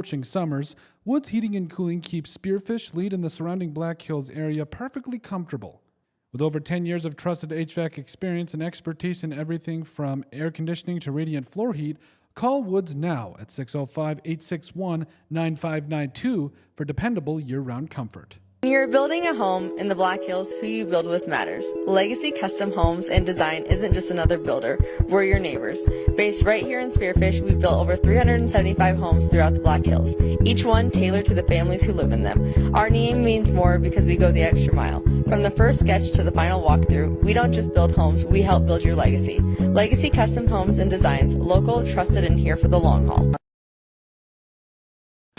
Scorching summers, Woods Heating and Cooling keeps Spearfish Lead in the surrounding Black Hills area perfectly comfortable. With over 10 years of trusted HVAC experience and expertise in everything from air conditioning to radiant floor heat, call Woods now at 605-861-9592 for dependable year-round comfort. When you're building a home in the Black Hills, who you build with matters. Legacy Custom Homes and Design isn't just another builder, we're your neighbors. Based right here in Spearfish, we've built over 375 homes throughout the Black Hills, each one tailored to the families who live in them. Our name means more because we go the extra mile. From the first sketch to the final walkthrough, we don't just build homes, we help build your legacy. Legacy Custom Homes and Designs, local, trusted, and here for the long haul.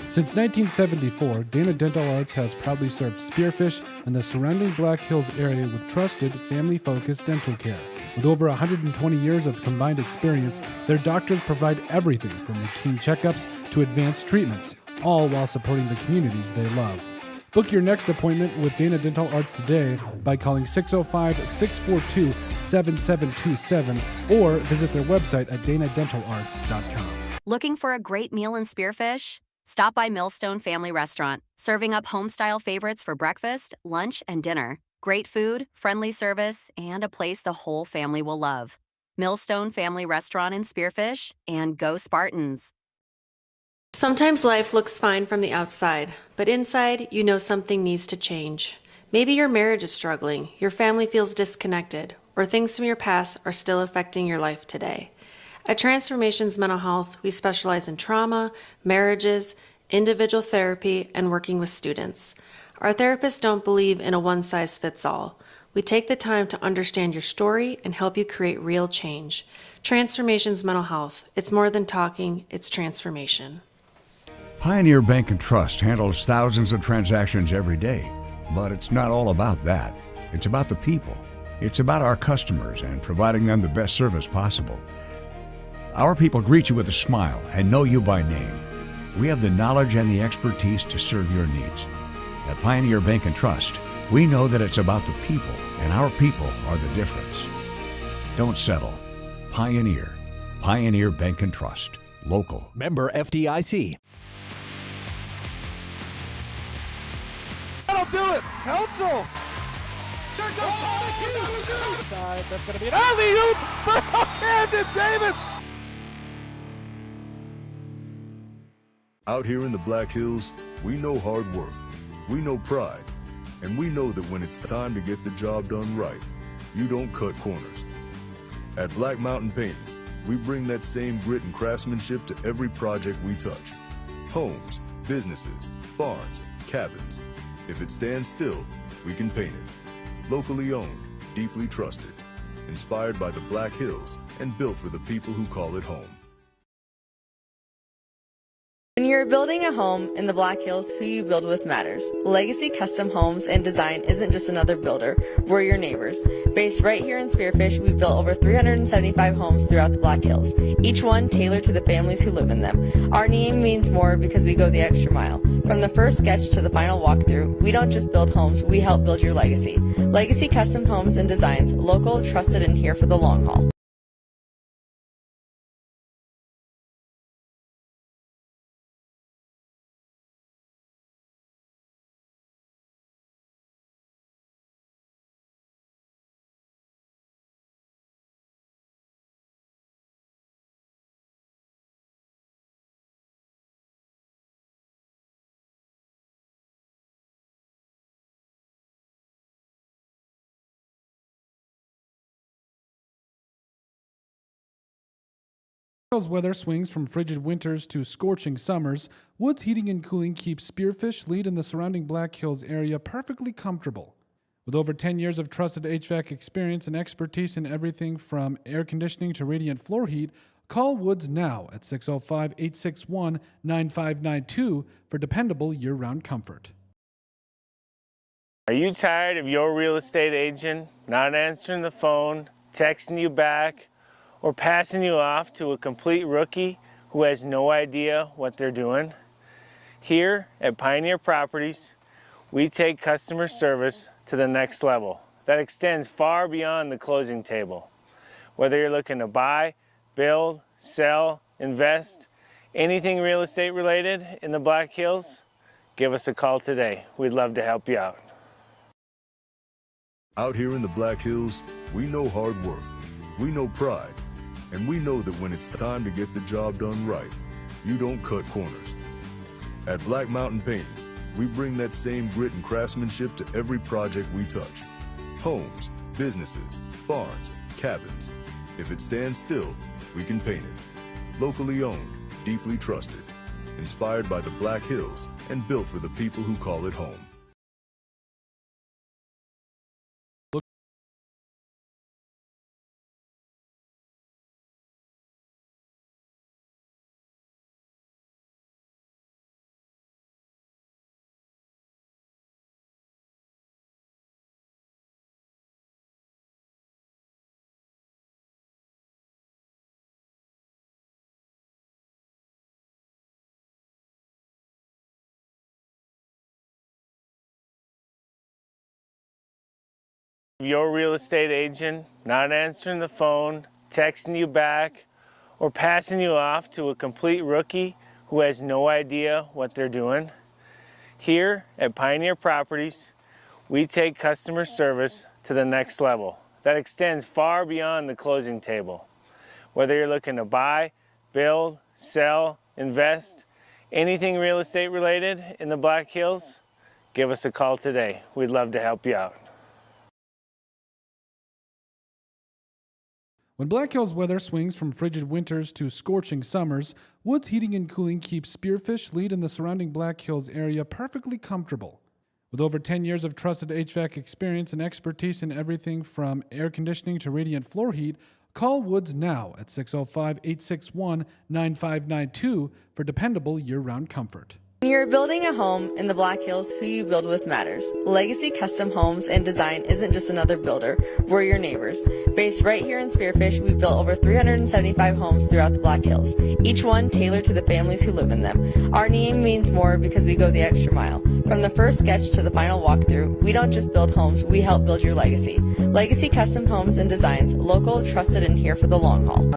Since 1974, Dana Dental Arts has proudly served Spearfish and the surrounding Black Hills area with trusted, family-focused dental care. With over 120 years of combined experience, their doctors provide everything from routine checkups to advanced treatments, all while supporting the communities they love. Book your next appointment with Dana Dental Arts today by calling 605-642-7727 or visit their website at danadentalarts.com. Looking for a great meal in Spearfish? Stop by Millstone Family Restaurant, serving up home-style favorites for breakfast, lunch, and dinner. Great food, friendly service, and a place the whole family will love. Millstone Family Restaurant in Spearfish, and go Spartans! Sometimes life looks fine from the outside, but inside, you know something needs to change. Maybe your marriage is struggling, your family feels disconnected, or things from your past are still affecting your life today. At Transformations Mental Health, we specialize in trauma, marriages, individual therapy, and working with students. Our therapists don't believe in a one-size-fits-all. We take the time to understand your story and help you create real change. Transformations Mental Health. It's more than talking, it's transformation. Pioneer Bank and Trust handles thousands of transactions every day, but it's not all about that. It's about the people. It's about our customers and providing them the best service possible. Our people greet you with a smile and know you by name. We have the knowledge and the expertise to serve your needs. At Pioneer Bank and Trust, we know that it's about the people, and our people are the difference. Don't settle. Pioneer. Pioneer Bank and Trust. Local. Member FDIC. That'll do it. Council. There goes side. That's going to be an alley-oop for Camden Davis. Out here in the Black Hills, we know hard work, we know pride, and we know that when it's time to get the job done right, you don't cut corners. At Black Mountain Painting, we bring that same grit and craftsmanship to every project we touch. Homes, businesses, barns, cabins. If it stands still, we can paint it. Locally owned, deeply trusted, inspired by the Black Hills, and built for the people who call it home. When you're building a home in the Black Hills, who you build with matters. Legacy Custom Homes and Design isn't just another builder, we're your neighbors. Based right here in Spearfish, we've built over 375 homes throughout the Black Hills, each one tailored to the families who live in them. Our name means more because we go the extra mile. From the first sketch to the final walkthrough, we don't just build homes, we help build your legacy. Legacy Custom Homes and Designs, local, trusted, and here for the long haul. As weather swings from frigid winters to scorching summers, Woods Heating and Cooling keeps Spearfish Lead in the surrounding Black Hills area perfectly comfortable. With over 10 years of trusted HVAC experience and expertise in everything from air conditioning to radiant floor heat, call Woods now at 605-861-9592 for dependable year-round comfort. Are you tired of your real estate agent not answering the phone, texting you back, or passing you off to a complete rookie who has no idea what they're doing? Here at Pioneer Properties, we take customer service to the next level that extends far beyond the closing table. Whether you're looking to buy, build, sell, invest, Anything real estate related in the Black Hills? Give us a call today. We'd love to help you out. Out here in the Black Hills, we know hard work, we know pride, and we know that when it's time to get the job done right, you don't cut corners. At Black Mountain Painting, we bring that same grit and craftsmanship to every project we touch. Homes, businesses, barns, cabins. If it stands still, we can paint it. Locally owned, deeply trusted, inspired by the Black Hills and built for the people who call it home. Your real estate agent not answering the phone, texting you back, or passing you off to a complete rookie who has no idea what they're doing? Here at Pioneer Properties, we take customer service to the next level that extends far beyond the closing table. Whether you're looking to buy, build, sell, invest, anything real estate related in the Black Hills, give us a call today. We'd love to help you out. When Black Hills weather swings from frigid winters to scorching summers, Woods Heating and Cooling keeps Spearfish, Lead, and the surrounding Black Hills area perfectly comfortable. With over 10 years of trusted HVAC experience and expertise in everything from air conditioning to radiant floor heat, call Woods now at 605-861-9592 for dependable year-round comfort. When you're building a home in the Black Hills, who you build with matters. Legacy Custom Homes and Design isn't just another builder, we're your neighbors. Based right here in Spearfish, we've built over 375 homes throughout the Black Hills, each one tailored to the families who live in them. Our name means more because we go the extra mile. From the first sketch to the final walkthrough, we don't just build homes, we help build your legacy. Legacy Custom Homes and Designs, local, trusted, and here for the long haul.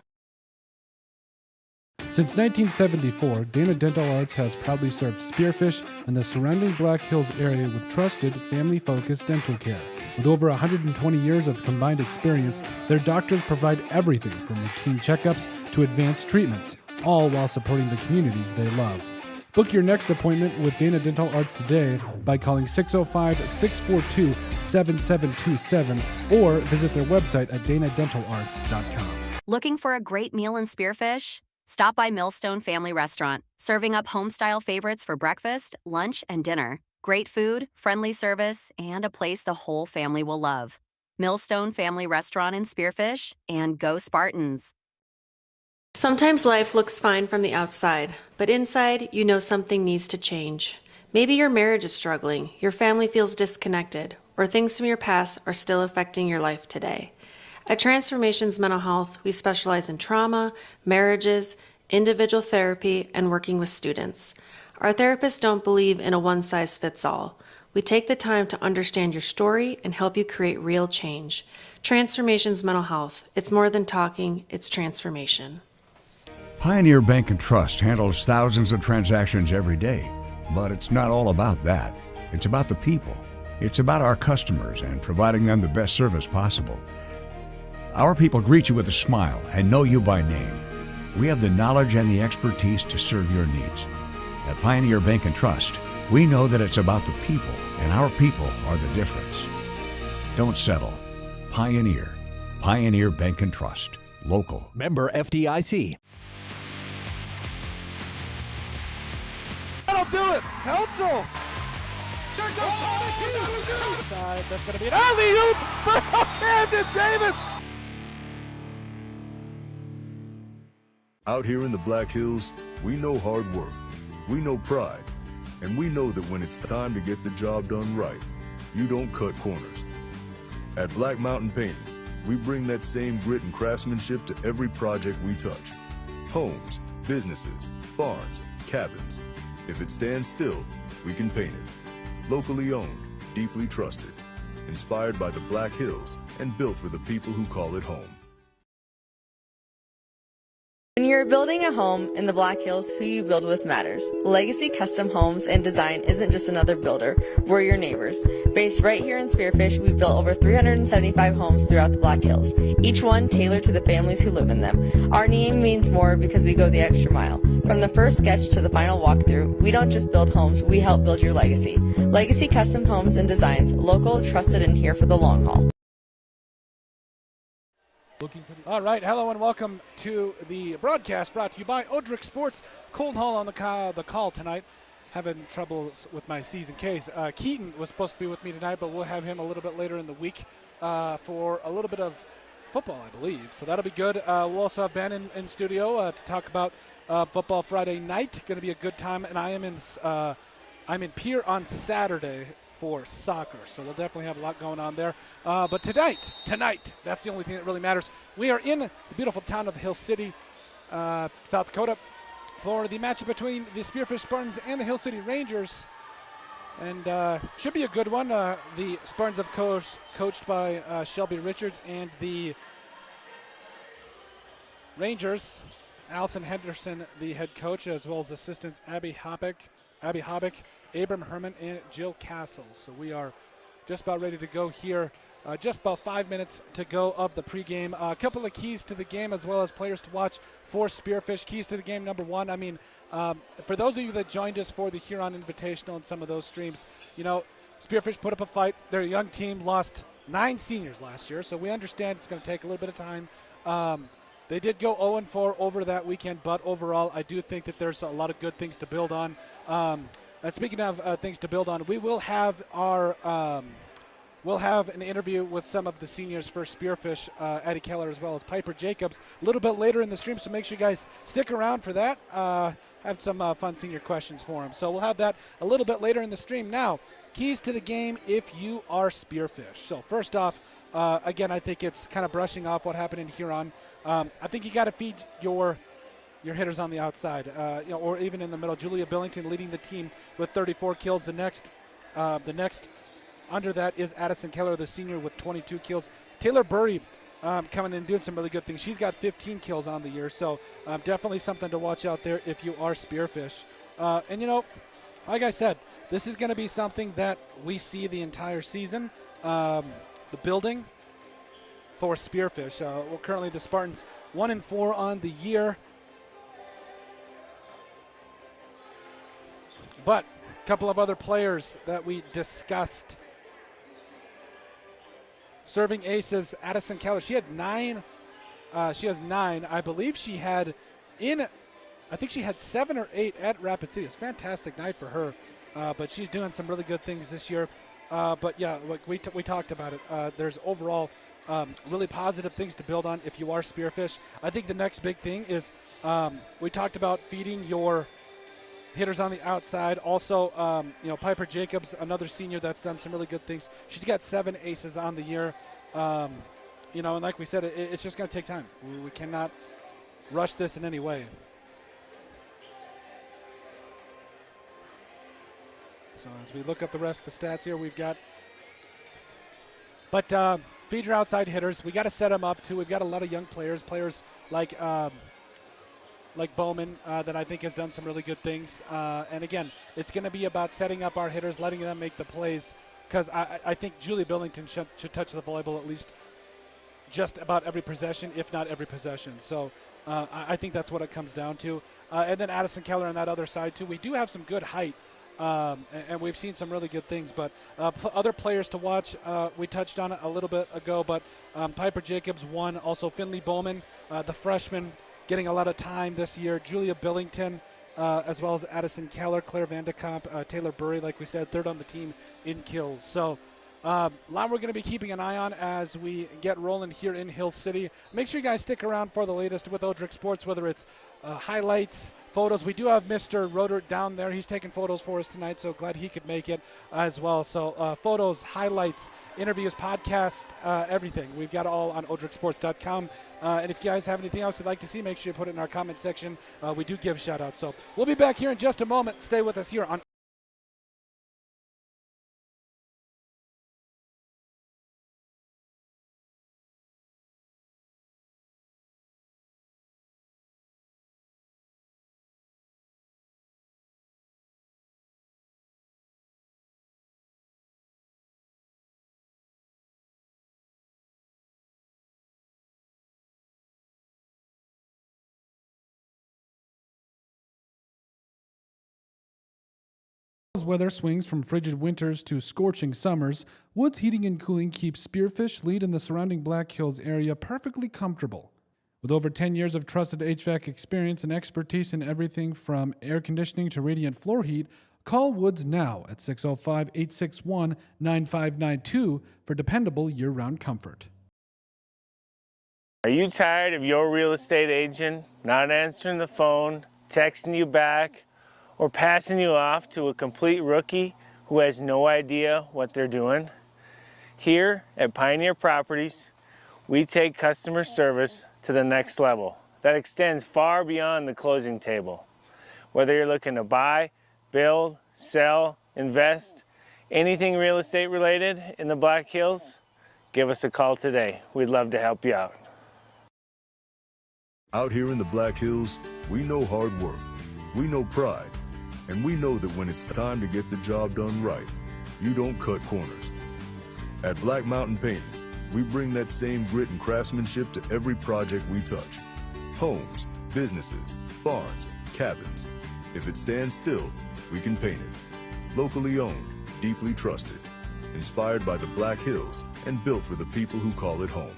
Since 1974, Dana Dental Arts has proudly served Spearfish and the surrounding Black Hills area with trusted, family-focused dental care. With over 120 years of combined experience, their doctors provide everything from routine checkups to advanced treatments, all while supporting the communities they love. Book your next appointment with Dana Dental Arts today by calling 605-642-7727 or visit their website at danadentalarts.com. Looking for a great meal in Spearfish? Stop by Millstone Family Restaurant, serving up home-style favorites for breakfast, lunch, and dinner. Great food, friendly service, and a place the whole family will love. Millstone Family Restaurant in Spearfish, and go Spartans! Sometimes life looks fine from the outside, but inside, you know something needs to change. Maybe your marriage is struggling, your family feels disconnected, or things from your past are still affecting your life today. At Transformations Mental Health, we specialize in trauma, marriages, individual therapy, and working with students. Our therapists don't believe in a one-size-fits-all. We take the time to understand your story and help you create real change. Transformations Mental Health. It's more than talking, it's transformation. Pioneer Bank and Trust handles thousands of transactions every day, but it's not all about that. It's about the people. It's about our customers and providing them the best service possible. Our people greet you with a smile and know you by name. We have the knowledge and the expertise to serve your needs. At Pioneer Bank and Trust, we know that it's about the people, and our people are the difference. Don't settle. Pioneer. Pioneer Bank and Trust. Local. Member FDIC. That'll do it. Heltzel. There goes Thomas. Side. That's going to be an alley-oop for Camden Davis. Out here in the Black Hills, we know hard work, we know pride, and we know that when it's time to get the job done right, you don't cut corners. At Black Mountain Painting, we bring that same grit and craftsmanship to every project we touch. Homes, businesses, barns, cabins. If it stands still, we can paint it. Locally owned, deeply trusted, inspired by the Black Hills and built for the people who call it home. When you're building a home in the Black Hills, who you build with matters. Legacy Custom Homes and Design isn't just another builder, we're your neighbors. Based right here in Spearfish, we've built over 375 homes throughout the Black Hills, each one tailored to the families who live in them. Our name means more because we go the extra mile. From the first sketch to the final walkthrough, we don't just build homes, we help build your legacy. Legacy Custom Homes and Designs, local, trusted, and here for the long haul. All right, hello and welcome to the broadcast brought to you by Odrick Sports. Cold Hall on the call tonight. Having troubles with my season case. Keaton was supposed to be with me tonight, but we'll have him a little bit later in the week for a little bit of football, I believe. So that'll be good. We'll also have Ben in studio to talk about football Friday night. Going to be a good time, and I'm in Pier on Saturday for soccer, so we'll definitely have a lot going on there. But tonight, that's the only thing that really matters. We are in the beautiful town of Hill City, South Dakota, for the matchup between the Spearfish Spartans and the Hill City Rangers. And should be a good one. The Spartans, of course, coached by Shelby Richards, and the Rangers, Allison Henderson, the head coach, as well as assistants Abby Hobbick, Abram Herman, and Jill Castle. So we are just about ready to go here. Just about 5 minutes to go of the pregame. A couple of keys to the game as well as players to watch for Spearfish. Keys to the game, number one, for those of you that joined us for the Huron Invitational and some of those streams, Spearfish put up a fight. Their young team lost 9 seniors last year, so we understand it's going to take a little bit of time. They did go 0-4 over that weekend, but overall I do think that there's a lot of good things to build on. And speaking of things to build on, we will have we'll have an interview with some of the seniors for Spearfish, Addie Keller as well as Piper Jacobs, a little bit later in the stream, so make sure you guys stick around for that. Have some fun senior questions for them. So we'll have that a little bit later in the stream. Now, keys to the game if you are Spearfish. So first off, again, I think it's kind of brushing off what happened in Huron. I think you got to feed your hitters on the outside, or even in the middle. Julia Billington leading the team with 34 kills. The next under that is Addison Keller, the senior, with 22 kills. Taylor Burry coming in and doing some really good things. She's got 15 kills on the year, so definitely something to watch out there if you are Spearfish. And like I said, this is going to be something that we see the entire season. The building for Spearfish. Well, currently the Spartans 1-4 on the year. But a couple of other players that we discussed. Serving aces, Addison Keller. She had 9. She has 9. I believe she had I think she had 7 or 8 at Rapid City. It's a fantastic night for her. But she's doing some really good things this year. But yeah, like we talked about it. There's overall really positive things to build on if you are Spearfish. I think the next big thing is we talked about feeding your hitters on the outside. Also, Piper Jacobs, another senior that's done some really good things. She's got 7 aces on the year. And like we said, it's just going to take time. We cannot rush this in any way. So as we look up the rest of the stats here, we've got. But feed your outside hitters. We got to set them up too. We've got a lot of young players like Bowman that I think has done some really good things. And again, it's going to be about setting up our hitters, letting them make the plays, because I think Julia Billington should touch the volleyball at least just about every possession, if not every possession. So I think that's what it comes down to. And then Addison Keller on that other side too. We do have some good height. And we've seen some really good things, but other players to watch, we touched on it a little bit ago, but Piper Jacobs won. Also Finley Bowman, the freshman, getting a lot of time this year. Julia Billington, as well as Addison Keller, Claire Vandekamp, Taylor Burry, like we said, third on the team in kills. So a lot we're going to be keeping an eye on as we get rolling here in Hill City. Make sure you guys stick around for the latest with Odrick Sports, whether it's highlights, photos. We do have Mr. Roder down there. He's taking photos for us tonight, so glad he could make it as well. So photos, highlights, interviews, podcast, everything. We've got it all on odricksports.com. And if you guys have anything else you'd like to see, make sure you put it in our comment section. We do give shout-outs. So we'll be back here in just a moment. Stay with us here on As weather swings from frigid winters to scorching summers, Woods Heating and Cooling keeps Spearfish, Lead, and the surrounding Black Hills area perfectly comfortable. With over 10 years of trusted HVAC experience and expertise in everything from air conditioning to radiant floor heat, call Woods now at 605-861-9592 for dependable year-round comfort. Are you tired of your real estate agent not answering the phone, texting you back, or passing you off to a complete rookie who has no idea what they're doing? Here at Pioneer Properties, we take customer service to the next level that extends far beyond the closing table. Whether you're looking to buy, build, sell, invest, anything real estate related in the Black Hills, give us a call today. We'd love to help you out. Out here in the Black Hills, we know hard work, we know pride, and we know that when it's time to get the job done right, you don't cut corners. At Black Mountain Painting, we bring that same grit and craftsmanship to every project we touch. Homes, businesses, barns, cabins. If it stands still, we can paint it. Locally owned, deeply trusted, inspired by the Black Hills, and built for the people who call it home.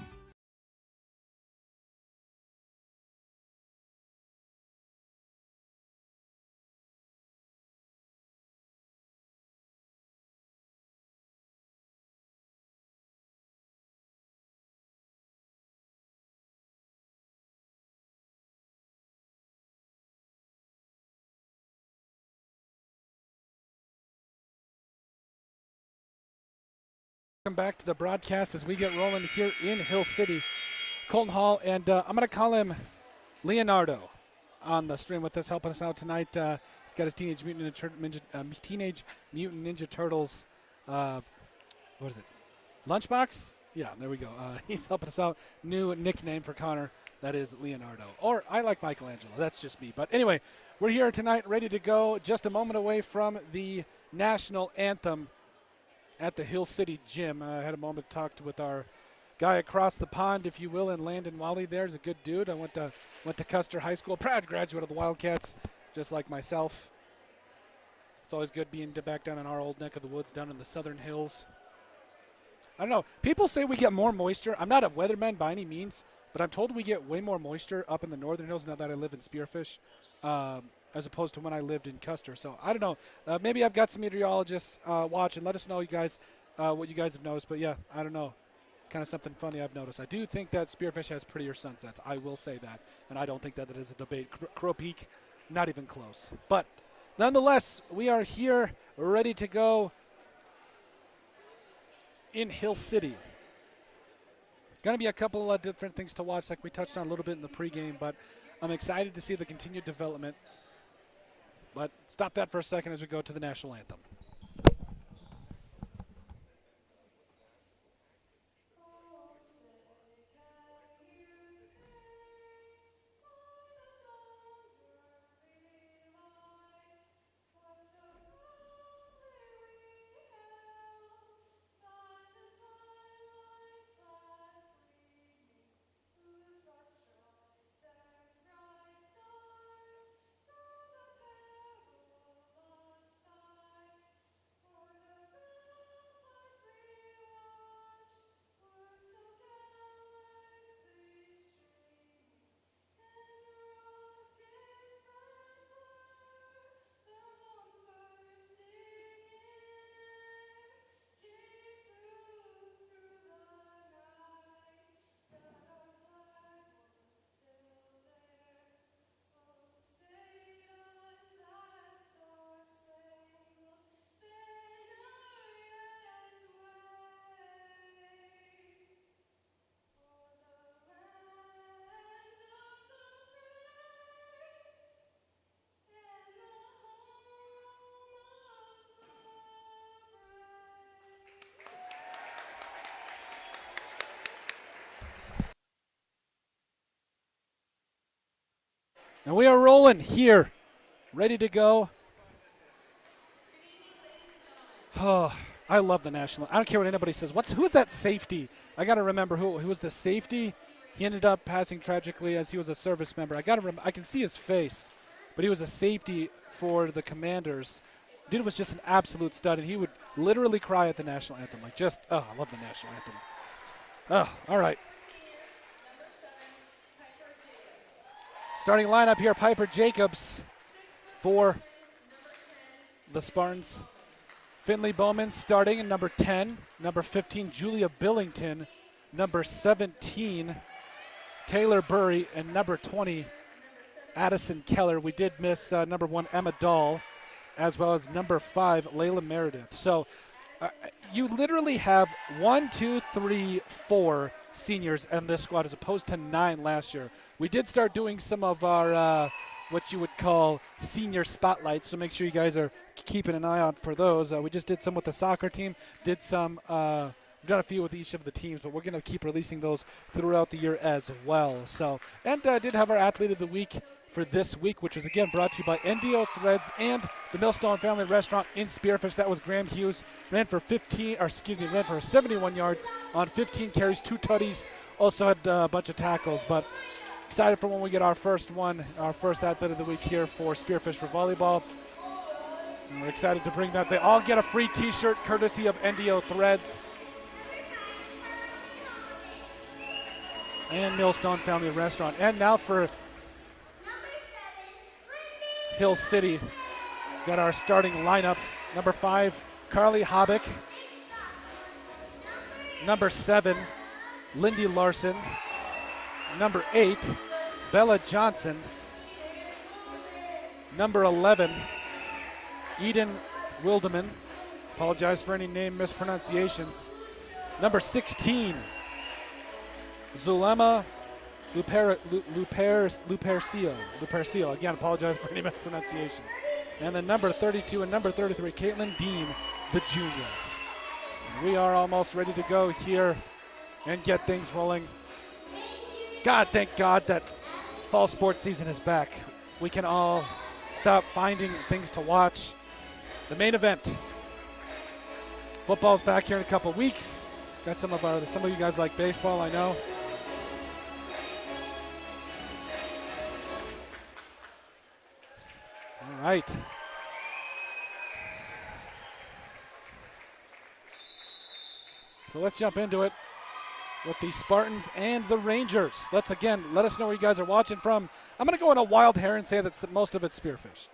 Welcome back to the broadcast as we get rolling here in Hill City. Colton Hall, and I'm going to call him Leonardo on the stream with us, helping us out tonight. He's got his Teenage Mutant Ninja Turtles, what is it, lunchbox? Yeah, there we go. He's helping us out. New nickname for Connor, that is Leonardo. Or I like Michelangelo, that's just me. But anyway, we're here tonight, ready to go, just a moment away from the national anthem at the Hill City Gym. I had a moment to talk with our guy across the pond, if you will, in Landon Wally. There's a good dude. I went to Custer High School, proud graduate of the Wildcats, just like myself. It's always good being back down in our old neck of the woods, down in the southern hills. I don't know. People say we get more moisture. I'm not a weatherman by any means, but I'm told we get way more moisture up in the northern hills now that I live in Spearfish, as opposed to when I lived in Custer. So I don't know. Maybe I've got some meteorologists watching. Let us know, you guys, what you guys have noticed. But yeah, I don't know. Kind of something funny I've noticed. I do think that Spearfish has prettier sunsets. I will say that. And I don't think that is a debate. Crow Peak, not even close. But nonetheless, we are here ready to go in Hill City. Going to be a couple of different things to watch, like we touched on a little bit in the pregame, but I'm excited to see the continued development. But stop that for a second as we go to the national anthem. And we are rolling here, ready to go. Oh, I love the national. I don't care what anybody says. Who's that safety? I got to remember who was the safety. He ended up passing tragically as he was a service member. I can see his face, but he was a safety for the Commanders. Dude was just an absolute stud, and he would literally cry at the national anthem. Like, just, I love the national anthem. All right. Starting lineup here, Piper Jacobs for the Spartans. Finley Bowman starting in number 10. Number 15, Julia Billington. Number 17, Taylor Burry. And number 20, Addison Keller. We did miss number 1, Emma Dahl, as well as number 5, Layla Meredith. So you literally have 1, 2, 3, 4 seniors in this squad as opposed to 9 last year. We did start doing some of our what you would call senior spotlights, so make sure you guys are keeping an eye out for those. We just did some with the soccer team, did some, we've done a few with each of the teams, but we're going to keep releasing those throughout the year as well. So, and did have our Athlete of the Week for this week, which was again brought to you by NDO Threads and the Millstone Family Restaurant in Spearfish. That was Graham Hughes. Ran for 71 yards on 15 carries, 2 tutties. Also had a bunch of tackles, but excited for when we get our first one, our first Athlete of the Week here for Spearfish for volleyball. And we're excited to bring that. They all get a free t-shirt courtesy of NDO Threads and Millstone Family Restaurant. And now for Hill City, got our starting lineup. Number 5, Carly Hobick. Number 7, Lindy Larson. Number 8, Bella Johnson. Number 11, Eden Wildeman. Apologize for any name mispronunciations. Number 16, Zulema Lupercio. Again, apologize for any mispronunciations. And then number 32 and number 33, Caitlin Dean, the junior. And we are almost ready to go here and get things rolling. God, thank God that fall sports season is back. We can all stop finding things to watch. The main event. Football's back here in a couple weeks. Got some of you guys like baseball, I know. All right. So let's jump into it with the Spartans and the Rangers. Let us know where you guys are watching from. I'm going to go on a wild hair and say that most of it's Spearfish.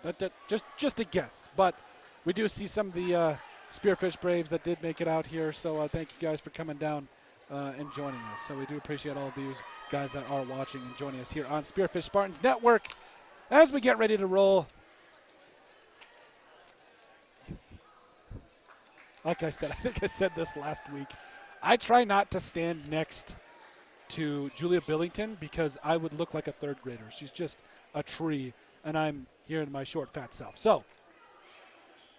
Just a guess. But we do see some of the Spearfish Braves that did make it out here. So thank you guys for coming down and joining us. So we do appreciate all of these guys that are watching and joining us here on Spearfish Spartans Network as we get ready to roll. Like I said, I think I said this last week. I try not to stand next to Julia Billington because I would look like a third grader. She's just a tree, and I'm here in my short, fat self. So,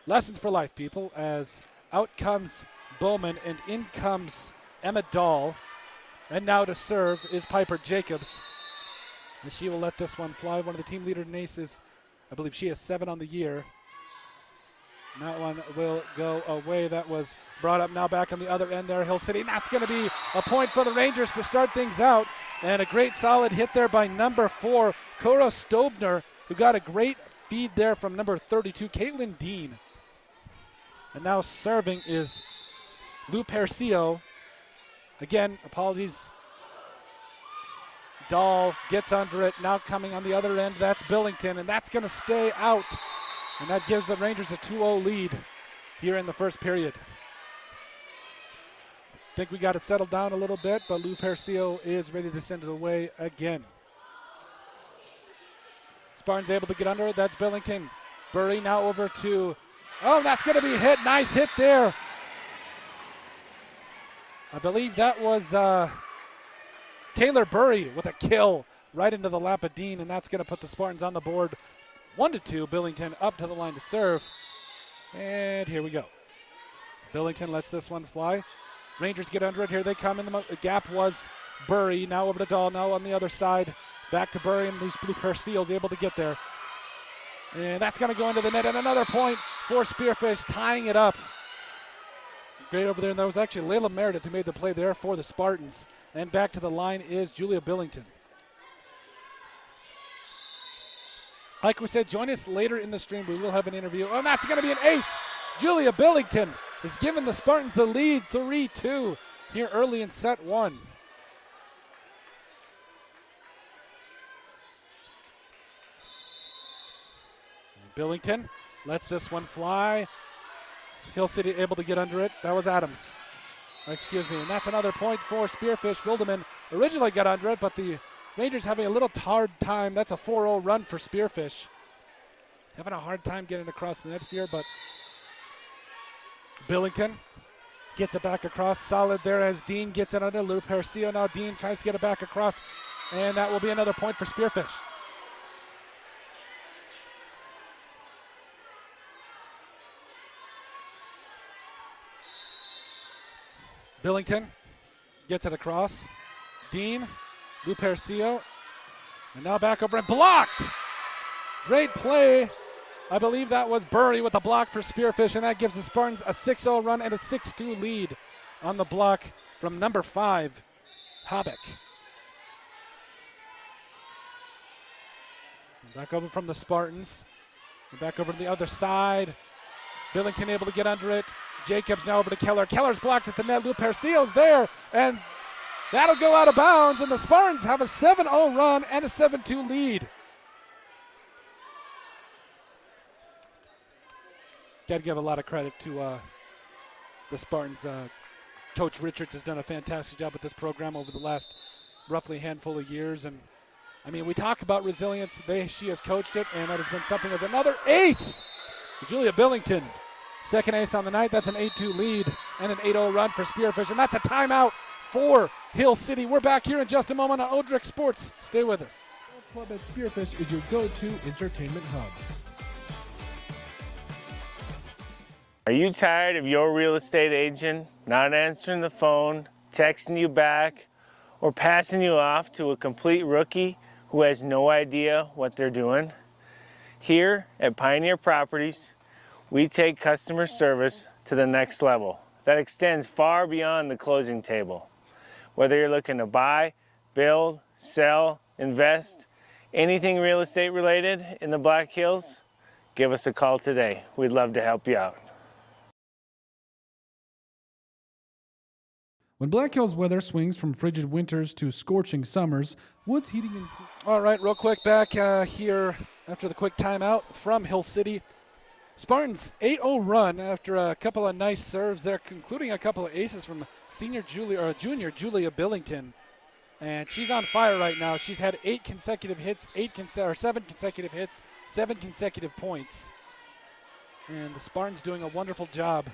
lessons for life, people, as out comes Bowman and in comes Emma Dahl. And now to serve is Piper Jacobs. And she will let this one fly. One of the team leader in aces. I believe she has 7 on the year. And that one will go away. That was brought up now back on the other end there, Hill City. And that's going to be a point for the Rangers to start things out. And a great solid hit there by number 4, Cora Stobner, who got a great feed there from number 32, Caitlin Dean. And now serving is Lou Percio. Again, apologies. Dahl gets under it. Now coming on the other end, that's Billington. And that's going to stay out. And that gives the Rangers a 2-0 lead here in the first period. I think we got to settle down a little bit, but Lou Percio is ready to send it away again. Spartans able to get under it. That's Billington. Burry now over to, that's going to be hit. Nice hit there. I believe that was Taylor Burry with a kill right into the lap of Dean, and that's going to put the Spartans on the board 1-2. Billington up to the line to serve. And here we go. Billington lets this one fly. Rangers get under it. Here they come. The gap was Burry. Now over to Dahl. Now on the other side. Back to Burry, and Blue Percio's able to get there. And that's going to go into the net. And another point for Spearfish, tying it up. Great over there. And that was actually Layla Meredith who made the play there for the Spartans. And back to the line is Julia Billington. Like we said, join us later in the stream. We will have an interview. Oh, and that's going to be an ace. Julia Billington has given the Spartans the lead 3-2 here early in set 1. Billington lets this one fly. Hill City able to get under it. That was Adams. Excuse me. And that's another point for Spearfish. Wilderman originally got under it, but the Rangers having a little hard time. That's a 4-0 run for Spearfish. Having a hard time getting across the net here, but Billington gets it back across. Solid there as Dean gets it under. Lou Percio. Now Dean tries to get it back across, and that will be another point for Spearfish. Billington gets it across. Dean, Lou Percio, and now back over and blocked. Great play. I believe that was Burry with the block for Spearfish, and that gives the Spartans a 6-0 run and a 6-2 lead on the block from number 5, Habeck. Back over from the Spartans. And back over to the other side. Billington able to get under it. Jacobs now over to Keller. Keller's blocked at the net. Lou Percio's there, and that'll go out of bounds, and the Spartans have a 7-0 run and a 7-2 lead. Got to give a lot of credit to the Spartans. Coach Richards has done a fantastic job with this program over the last roughly handful of years. And I mean, we talk about resilience. She has coached it, and that has been something as another ace. Julia Billington, second ace on the night. That's an 8-2 lead and an 8-0 run for Spearfish. And that's a timeout for Hill City. We're back here in just a moment on Odrick Sports. Stay with us. Club at Spearfish is your go-to entertainment hub. Are you tired of your real estate agent not answering the phone, texting you back, or passing you off to a complete rookie who has no idea what they're doing? Here at Pioneer Properties, we take customer service to the next level that extends far beyond the closing table. Whether you're looking to buy, build, sell, invest, anything real estate related in the Black Hills, give us a call today. We'd love to help you out. When Black Hills weather swings from frigid winters to scorching summers, Woods Heating and Cooling. All right, real quick back here after the quick timeout from Hill City. Spartans 8-0 run after a couple of nice serves there, concluding a couple of aces from junior Julia Billington. And she's on fire right now. She's had 8 consecutive hits, 7 consecutive hits, 7 consecutive points. And the Spartans doing a wonderful job.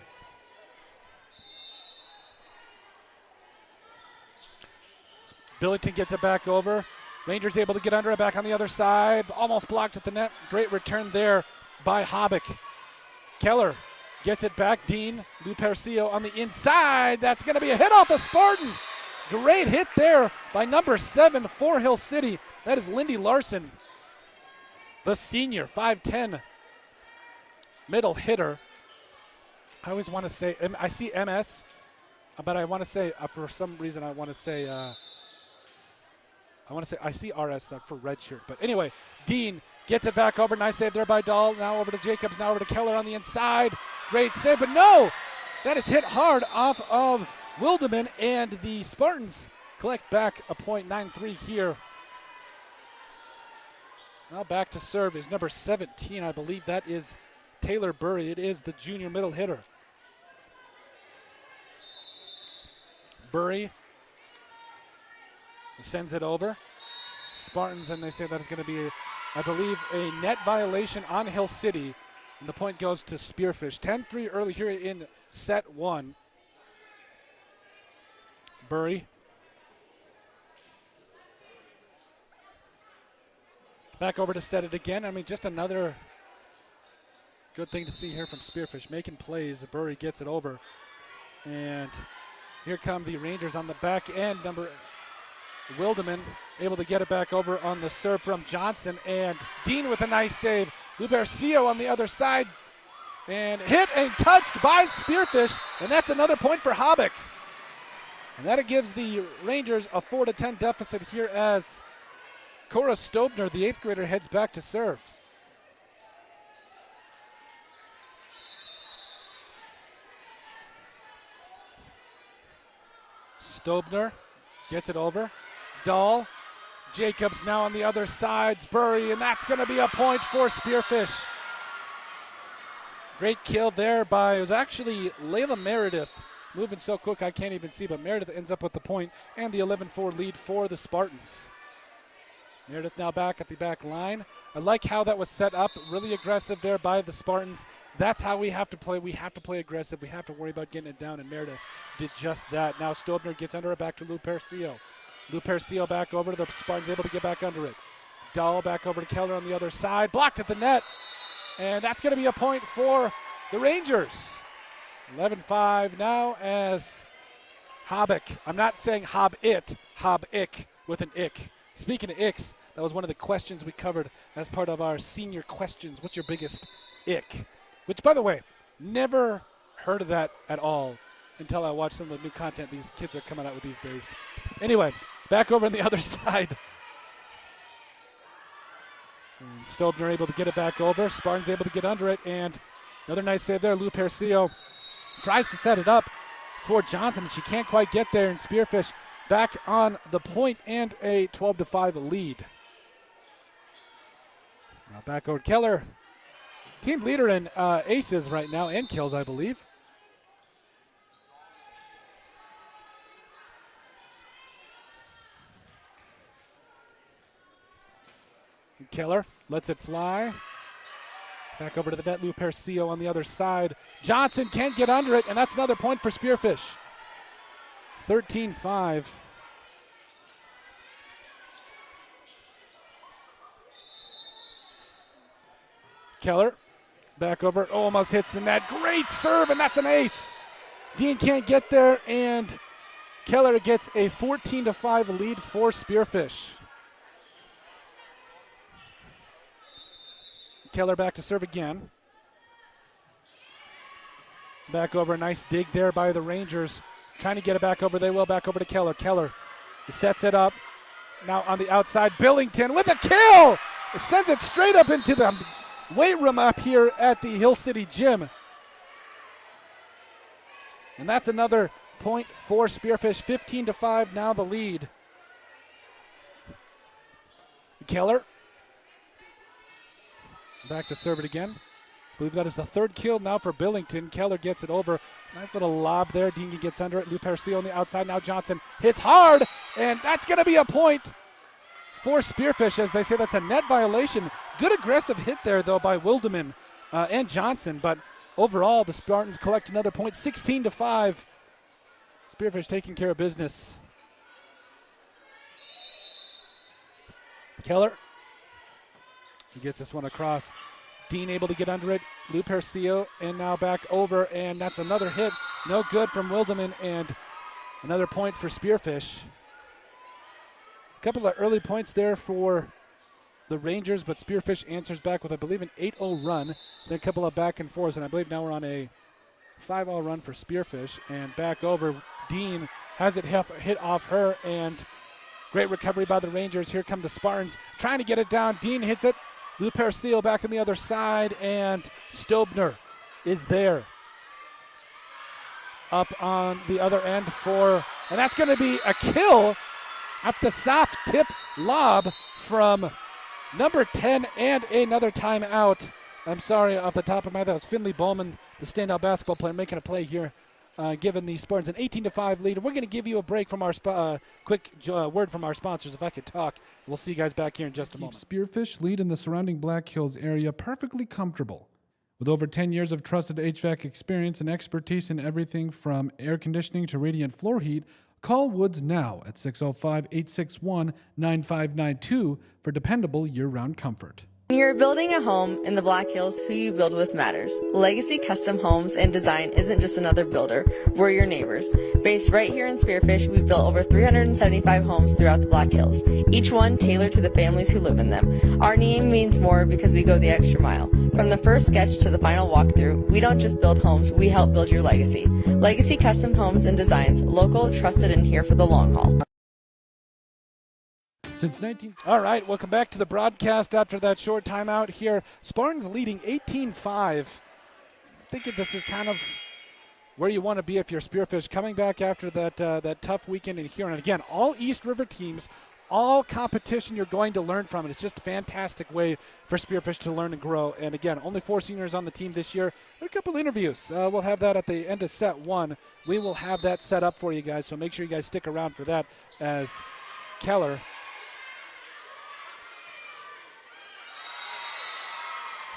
Billington gets it back over. Rangers able to get under it back on the other side. Almost blocked at the net. Great return there by Habeck. Keller gets it back. Dean, Lou Percio on the inside. That's going to be a hit off a Spartan. Great hit there by number 7 for Hill City. That is Lindy Larson, the senior, 5'10", middle hitter. I always want to say, I see MS, but I want to say, for some reason, I see RS for red shirt. But anyway, Dean gets it back over. Nice save there by Dahl. Now over to Jacobs. Now over to Keller on the inside. Great save, but no! That is hit hard off of Wilderman, and the Spartans collect back a point, 9-3 here. Now back to serve is number 17. I believe that is Taylor Burry. It is the junior middle hitter. Burry sends it over. Spartans, and they say that is going to be, I believe, a net violation on Hill City. And the point goes to Spearfish. 10-3 early here in set 1. Burry. Back over to set it again. I mean, just another good thing to see here from Spearfish. Making plays. Burry gets it over. And here come the Rangers on the back end. Wilderman able to get it back over on the serve from Johnson, and Dean with a nice save. Lou Percio on the other side, and hit and touched by Spearfish, and that's another point for Habeck. And that gives the Rangers a 4-10 deficit here as Cora Stobner, the 8th grader, heads back to serve. Stobner gets it over. Dahl. Jacobs now on the other side. Burry, and that's going to be a point for Spearfish. Great kill there by, it was actually Layla Meredith. Moving so quick I can't even see, but Meredith ends up with the point and the 11-4 lead for the Spartans. Meredith now back at the back line. I like how that was set up. Really aggressive there by the Spartans. That's how we have to play. We have to play aggressive. We have to worry about getting it down, and Meredith did just that. Now Stobner gets under it, back to Lou Percio. Lou Percio back over to the Spartans, able to get back under it. Dahl back over to Keller on the other side. Blocked at the net. And that's going to be a point for the Rangers. 11-5 now as Hobick. I'm not saying Hob-it, Hob-ick with an ick. Speaking of icks, that was one of the questions we covered as part of our senior questions. What's your biggest ick? Which, by the way, never heard of that at all until I watched some of the new content these kids are coming out with these days. Anyway, back over on the other side. And Stobner able to get it back over. Spartans able to get under it, and another nice save there. Lou Percio tries to set it up for Johnson, and she can't quite get there, and Spearfish back on the point and a 12-5 lead. Now back over to Keller. Team leader in aces right now, and kills, I believe. Keller lets it fly. Back over to the net, Lou Percio on the other side. Johnson can't get under it, and that's another point for Spearfish. 13-5. Keller back over, almost hits the net. Great serve, and that's an ace. Dean can't get there, and Keller gets a 14-5 lead for Spearfish. Keller back to serve again. Back over, a nice dig there by the Rangers. Trying to get it back over, they will. Back over to Keller. Keller sets it up. Now on the outside, Billington with a kill! It sends it straight up into the weight room up here at the Hill City Gym. And that's another point for Spearfish. 15-5 now the lead. Keller. Back to serve it again. I believe that is the third kill now for Billington. Keller gets it over. Nice little lob there. Dean gets under it. Lou Percio on the outside. Now Johnson hits hard, and that's going to be a point for Spearfish, as they say that's a net violation. Good aggressive hit there, though, by Wildeman and Johnson. But overall, the Spartans collect another point, 16-5. Spearfish taking care of business. Keller. He gets this one across. Dean able to get under it. Lou Percio, and now back over, and that's another hit. No good from Wildeman, and another point for Spearfish. A couple of early points there for the Rangers, but Spearfish answers back with, I believe, an 8-0 run. Then a couple of back and forths, and I believe now we're on a 5-0 run for Spearfish. And back over, Dean has it hit off her, and great recovery by the Rangers. Here come the Spartans trying to get it down. Dean hits it. Lou Percio back on the other side, and Stobner is there. Up on the other end and that's going to be a kill off the soft tip lob from number 10, and another timeout. I'm sorry, off the top of my head, that was Finley Bowman, the standout basketball player, making a play here, giving the Spartans an 18-5 lead. We're going to give you a break from our quick word from our sponsors, if I could talk. We'll see you guys back here in just a moment. Spearfish lead in the surrounding Black Hills area perfectly comfortable. With over 10 years of trusted HVAC experience and expertise in everything from air conditioning to radiant floor heat, call Woods now at 605-861-9592 for dependable year-round comfort. When you're building a home in the Black Hills, who you build with matters. Legacy Custom Homes and Design isn't just another builder, we're your neighbors. Based right here in Spearfish, we've built over 375 homes throughout the Black Hills, each one tailored to the families who live in them. Our name means more because we go the extra mile. From the first sketch to the final walkthrough, we don't just build homes, we help build your legacy. Legacy Custom Homes and Designs, local, trusted, and here for the long haul. All right, welcome back to the broadcast after that short timeout here. Spartans leading 18-5. I think this is kind of where you want to be if you're Spearfish coming back after that tough weekend in Huron. And again, all East River teams, all competition you're going to learn from it. It's just a fantastic way for Spearfish to learn and grow. And again, only 4 seniors on the team this year. A couple interviews. We'll have that at the end of set 1. We will have that set up for you guys, so make sure you guys stick around for that as Keller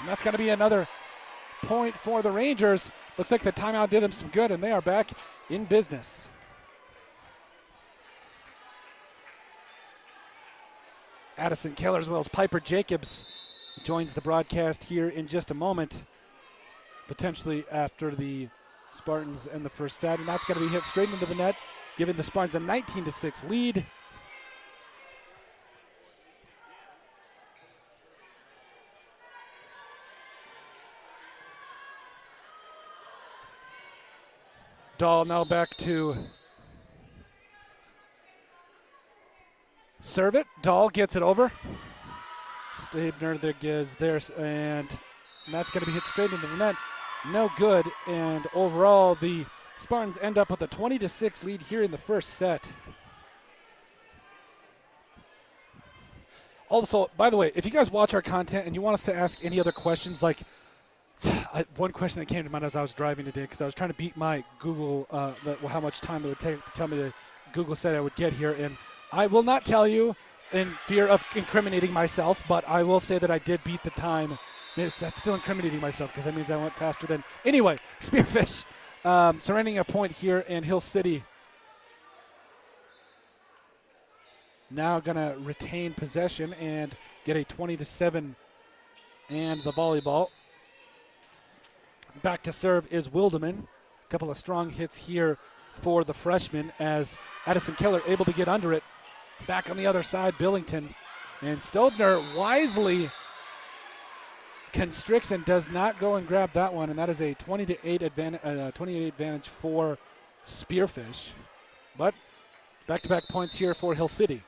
and that's going to be another point for the Rangers. Looks like the timeout did them some good, and they are back in business. Addison Keller as well as Piper Jacobs joins the broadcast here in just a moment, potentially after the Spartans end the first set, and that's going to be hit straight into the net, giving the Spartans a 19-6 lead. Dahl now back to serve it. Dahl gets it over. Stabner is there, and that's going to be hit straight into the net. No good, and overall the Spartans end up with a 20-6 lead here in the first set. Also, by the way, if you guys watch our content and you want us to ask any other questions, like one question that came to mind as I was driving today, because I was trying to beat my Google, how much time it would take to tell me that Google said I would get here, and I will not tell you in fear of incriminating myself, but I will say that I did beat the time. That's still incriminating myself because that means I went faster than. Anyway, Spearfish surrendering a point here, and Hill City now going to retain possession and get a 20-7 and the volleyball. Back to serve is Wildeman. A couple of strong hits here for the freshman as Addison Keller able to get under it. Back on the other side, Billington. And Stobner wisely constricts and does not go and grab that one, and that is a 28 advantage for Spearfish. But back-to-back points here for Hill City.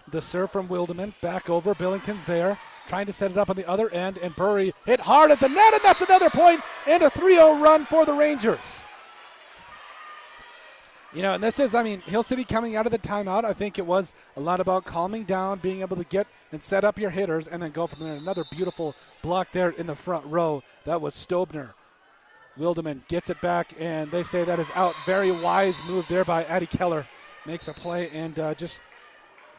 The serve from Wildeman, back over, Billington's there, trying to set it up on the other end, and Burry hit hard at the net, and that's another point, and a 3-0 run for the Rangers. You know, and this is, Hill City coming out of the timeout, I think it was a lot about calming down, being able to get and set up your hitters, and then go from there. Another beautiful block there in the front row. That was Stobner. Wildeman gets it back, and they say that is out. Very wise move there by Addie Keller. Makes a play and just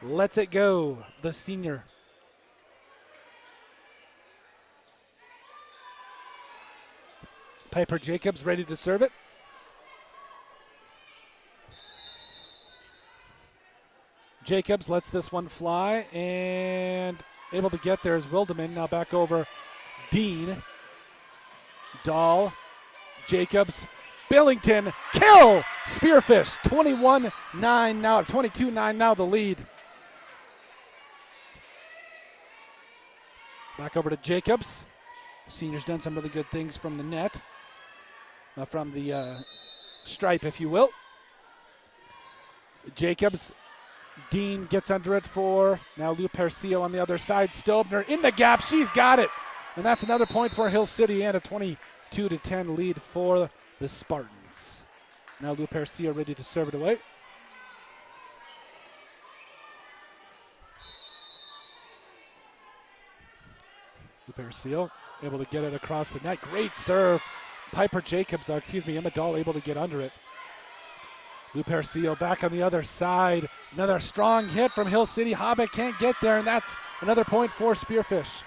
lets it go, the senior. Piper Jacobs ready to serve it. Jacobs lets this one fly and able to get there is Wildeman. Now back over Dean. Dahl, Jacobs, Billington, kill! Spearfish, 21-9 now, 22-9 now the lead. Back over to Jacobs. Senior's done some really good things from the net, from the stripe, if you will. Jacobs, Dean gets under it for now Lou Percio on the other side. Stobner in the gap. She's got it. And that's another point for Hill City and a 22-10 lead for the Spartans. Now Lou Percio ready to serve it away. Lou Percio able to get it across the net. Great serve. Piper Jacobs, Emma Dahl able to get under it. Lou Percio back on the other side. Another strong hit from Hill City. Hobbit can't get there, and that's another point for Spearfish.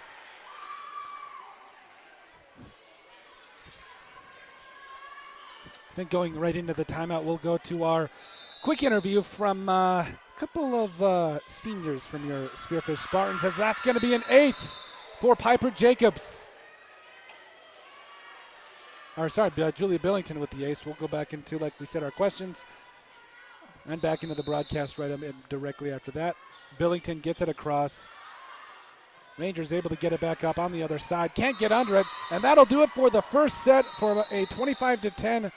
Then going right into the timeout, we'll go to our quick interview from a couple of seniors from your Spearfish Spartans, as that's going to be an ace for Piper Jacobs. Julia Billington with the ace. We'll go back into, like we said, our questions and back into the broadcast right directly after that. Billington gets it across. Rangers able to get it back up on the other side. Can't get under it, and that'll do it for the first set for a 25-10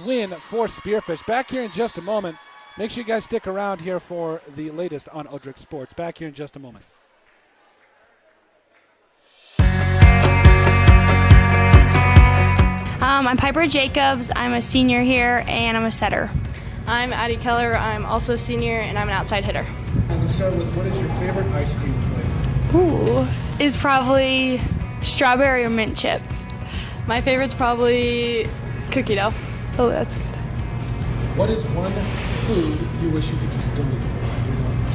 win for Spearfish. Back here in just a moment. Make sure you guys stick around here for the latest on Odrick Sports. Back here in just a moment. I'm Piper Jacobs. I'm a senior here, and I'm a setter. I'm Addie Keller. I'm also a senior, and I'm an outside hitter. Let's start with, what is your favorite ice cream flavor? Ooh, is probably strawberry or mint chip. My favorite's probably cookie dough. Oh, that's good. What is one food you wish you could just delete?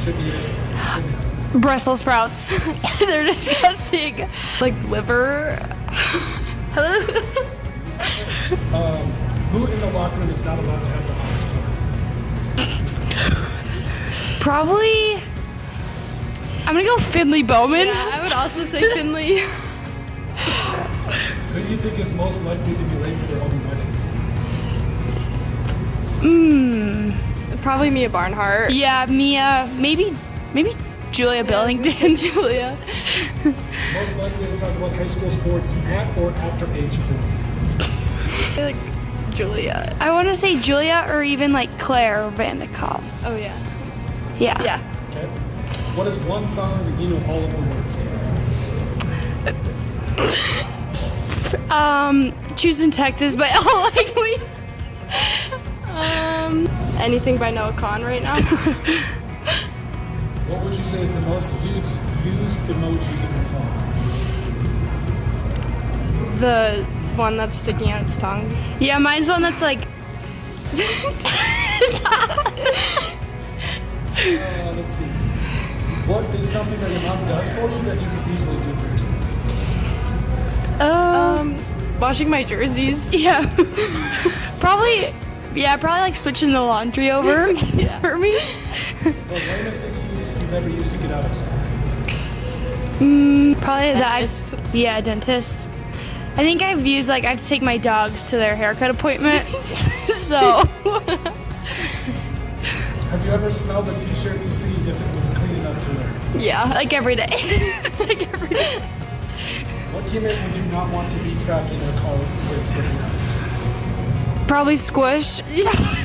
Shouldn't eat it. Brussels sprouts. They're disgusting. Like liver. Hello? Who in the locker room is not allowed to have the aux cord? Probably, I'm gonna go Finley Bowman. Yeah, I would also say Finley. Who do you think is most likely to be late for their own wedding? Probably Mia Barnhart. Yeah, Mia, maybe Julia Billington. Julia. Most likely to talk about high school sports at or after age 4. Like Julia. I want to say Julia or even like Claire Vandekop. Oh yeah. Yeah. Yeah. Okay. What is one song that you know all of the words to? Choosing Texas, but likely. Anything by Noah Kahn right now. What would you say is the most used emoji in your phone? The one that's sticking out its tongue. Yeah, mine's one that's like. Let's see. What is something that your mom does for you that you could easily do for yourself? Washing my jerseys. Yeah. probably like switching the laundry over for me. The lamest excuse you've ever used to get out of something? Probably Dentist. dentist. I think I've used, like, I have to take my dogs to their haircut appointment. So. Have you ever smelled a t-shirt to see if it was clean enough to wear? Yeah. Like every day. What teammate would you not want to be trapped in a car with for 3 hours? Probably Squish.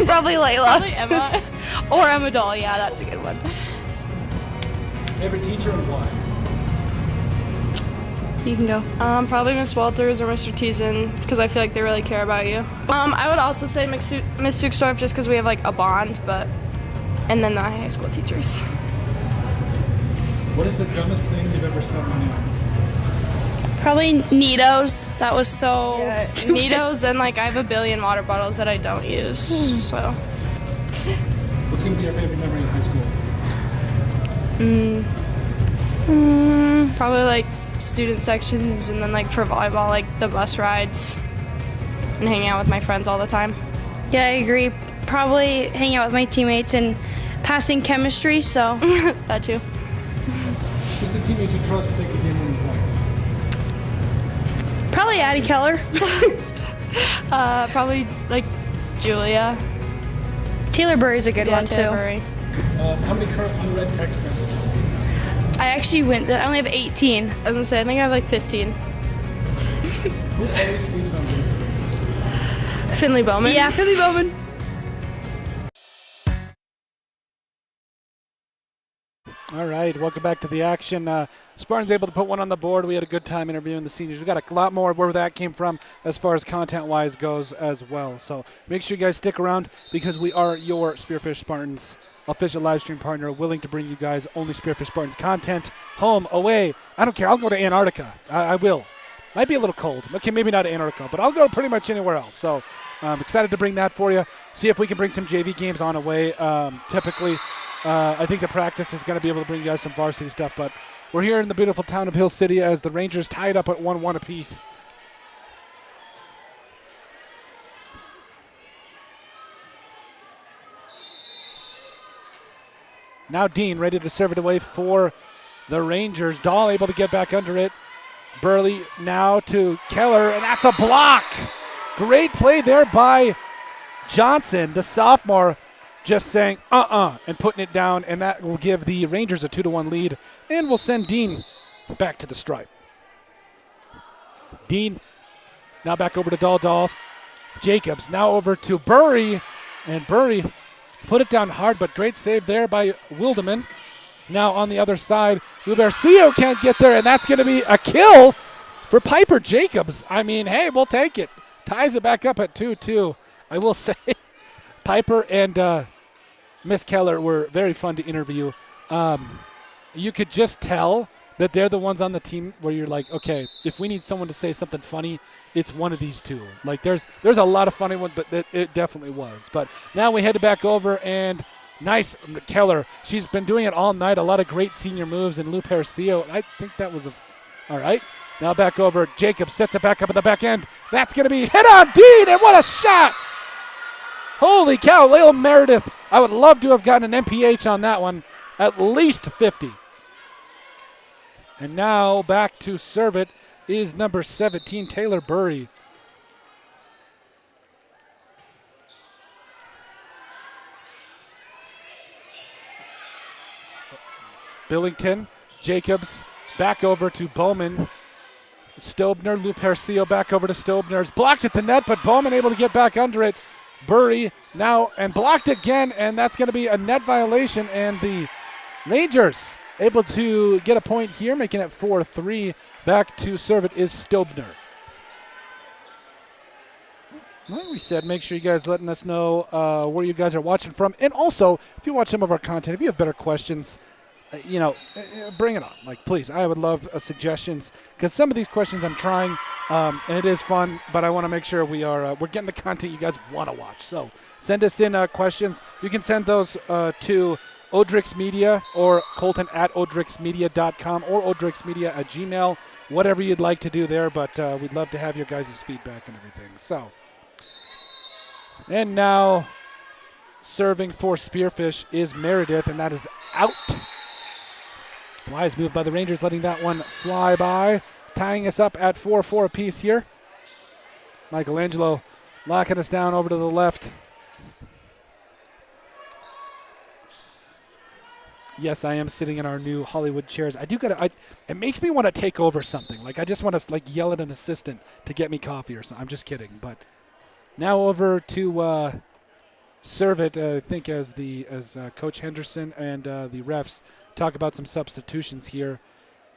Probably Layla. Probably Emma. Or Emma Doll. Yeah, that's a good one. Favorite teacher and why? You can go. Probably Miss Walters or Mr. Teason, because I feel like they really care about you. I would also say Miss Suksdorf, just because we have like a bond, and then the high school teachers. What is the dumbest thing you've ever spent money on? Probably Nitos. That was so stupid. Nitos, and like I have a billion water bottles that I don't use. So. What's going to be your favorite memory in high school? Probably like student sections, and then like for volleyball, like the bus rides and hanging out with my friends all the time. Yeah, I agree. Probably hanging out with my teammates and passing chemistry, so That too. Who's the teammate you trust to make a game winning play? probably Addie Keller. Probably like Julia. Taylor Burry's a good one too. Taylor Burry. How many current unread text messages do you have? I actually I only have 18. I was gonna say I think I have like 15. Who always sleeps on good trips? Finley Bowman. Yeah, Finley Bowman. All right, welcome back to the action. Spartans able to put one on the board. We had a good time interviewing the seniors. We got a lot more where that came from as far as content-wise goes as well. So make sure you guys stick around because we are your Spearfish Spartans official live stream partner, willing to bring you guys only Spearfish Spartans content, home, away. I don't care. I'll go to Antarctica. I will. Might be a little cold. Okay, maybe not Antarctica, but I'll go pretty much anywhere else. So I'm excited to bring that for you. See if we can bring some JV games on away. Typically, I think the practice is going to be able to bring you guys some varsity stuff, but we're here in the beautiful town of Hill City as the Rangers tied up at 1-1 apiece. Now Dean ready to serve it away for the Rangers. Dahl able to get back under it. Burley now to Keller, and that's a block. Great play there by Johnson, the sophomore, just saying and putting it down, and that will give the Rangers a 2-1 lead, and will send Dean back to the stripe. Dean now back over to Dahl. Jacobs now over to Burry, and Burry put it down hard, but great save there by Wildeman. Now on the other side, Lubercio can't get there, and that's going to be a kill for Piper Jacobs. I mean, hey, we'll take it. ties it back up at 2-2. I will say Piper and Miss Keller were very fun to interview. You could just tell that they're the ones on the team where you're like, okay, if we need someone to say something funny, it's one of these two. Like there's a lot of funny ones, but it definitely was. But now we head back over, and nice Keller. She's been doing it all night. A lot of great senior moves, and Lou Percio. I think that was all right. Now back over. Jacob sets it back up at the back end. That's going to be hit on Dean, and what a shot! Holy cow, Layla Meredith. I would love to have gotten an MPH on that one. At least 50. And now back to serve it is number 17, Taylor Burry. Billington, Jacobs, back over to Bowman. Stobner, Lou Percio back over to Stobner's. Blocked at the net, but Bowman able to get back under it. Burry now, and blocked again, and that's going to be a net violation, and the Rangers able to get a point here, making it 4-3. Back to serve it is Stobner. Like we said, make sure you guys letting us know where you guys are watching from. And also, if you watch some of our content, if you have better questions, bring it on. Like, please, I would love suggestions, because some of these questions I'm trying, and it is fun, but I want to make sure we're getting the content you guys want to watch. So send us in questions. You can send those to Odrix Media or Colton at odrixmedia.com or odrixmedia@gmail, whatever you'd like to do there, but we'd love to have your guys' feedback and everything. So, and now serving for Spearfish is Meredith, and that is out. Wise move by the Rangers, letting that one fly by, tying us up at 4-4 apiece here. Michelangelo locking us down over to the left. Yes, I am sitting in our new Hollywood chairs. It makes me want to take over something. Like, I just want to yell at an assistant to get me coffee or something. I'm just kidding. But now over to serve it, I think, as Coach Henderson and the refs talk about some substitutions here.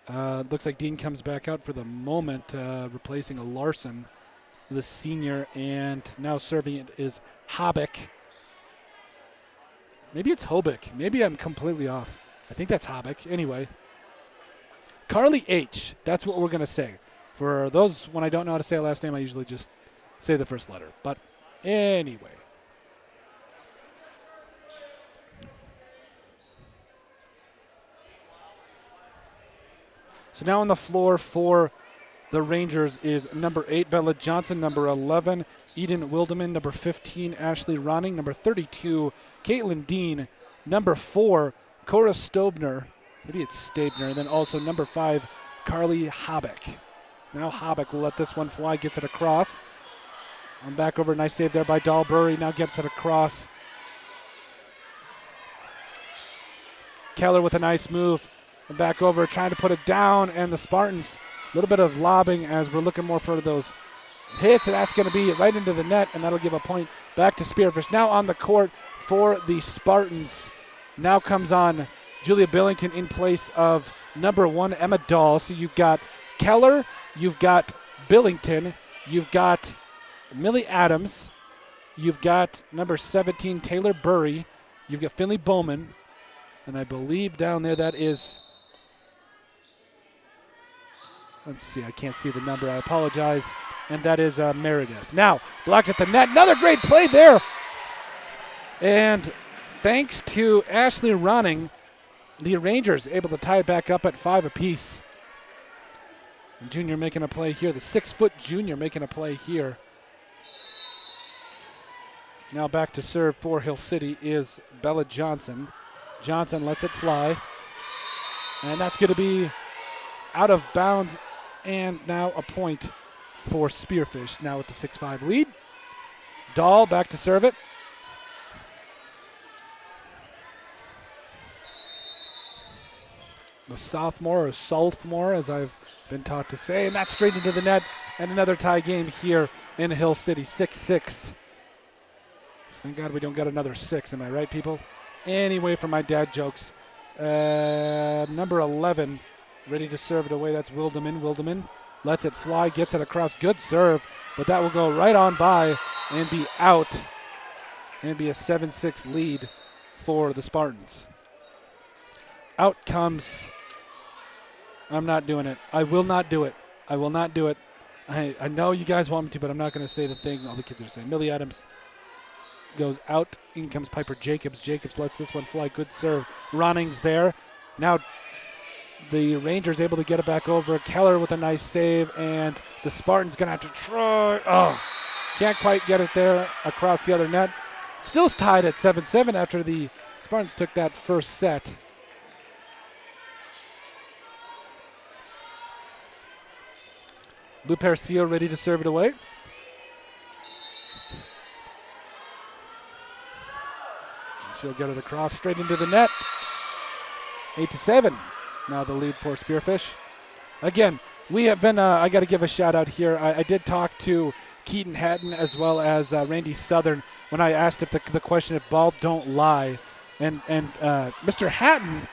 Looks like Dean comes back out for the moment, replacing a Larson, the senior, and now serving it is Habeck. Maybe it's Hobick. Maybe I'm completely off. I think that's Habeck. Anyway, Carly H. That's what we're going to say. For those, when I don't know how to say a last name, I usually just say the first letter. But anyway. So now on the floor for the Rangers is number 8, Bella Johnson, number 11, Eden Wildeman, number 15, Ashley Ronning, number 32, Caitlin Dean, number 4, Cora Stobner, maybe it's Stabner, and then also number 5, Carly Habeck. Now Habeck will let this one fly, gets it across. I'm back over, nice save there by Dahlbury, now gets it across. Keller with a nice move. And back over, trying to put it down, and the Spartans, a little bit of lobbing as we're looking more for those hits, and that's going to be right into the net, and that'll give a point back to Spearfish. Now on the court for the Spartans. Now comes on Julia Billington in place of number 1, Emma Dahl. So you've got Keller, you've got Billington, you've got Millie Adams, you've got number 17, Taylor Burry, you've got Finley Bowman, and I believe down there that is... Let's see, I can't see the number. I apologize. And that is Meredith. Now, blocked at the net. Another great play there. And thanks to Ashley Ronning, the Rangers able to tie it back up at 5 apiece. And junior making a play here. The 6-foot junior making a play here. Now back to serve for Hill City is Bella Johnson. Johnson lets it fly. And that's going to be out of bounds. And now a point for Spearfish, now with the 6-5 lead. Dahl back to serve it. The sophomore, or sophomore, as I've been taught to say. And that's straight into the net. And another tie game here in Hill City, 6-6. Thank God we don't got another 6, am I right, people? Anyway, for my dad jokes, number 11, ready to serve it away. That's Wildeman. lets it fly, gets it across. Good serve, but that will go right on by and be out and be a 7-6 lead for the Spartans. Out comes, I'm not doing it. I will not do it. I will not do it. I know you guys want me to, but I'm not going to say the thing all the kids are saying. Millie Adams goes out. In comes Piper Jacobs. Jacobs lets this one fly. Good serve. Roning's there. Now the Rangers able to get it back over. Keller with a nice save, and the Spartans going to have to try. Oh, can't quite get it there across the other net. Still tied at 7-7 after the Spartans took that first set. Lou Percio ready to serve it away. She'll get it across straight into the net. 8-7. Now the lead for Spearfish. Again, we have been, I got to give a shout out here. I did talk to Keaton Hatton as well as Randy Southern when I asked if the question if ball don't lie. And Mr. Hatton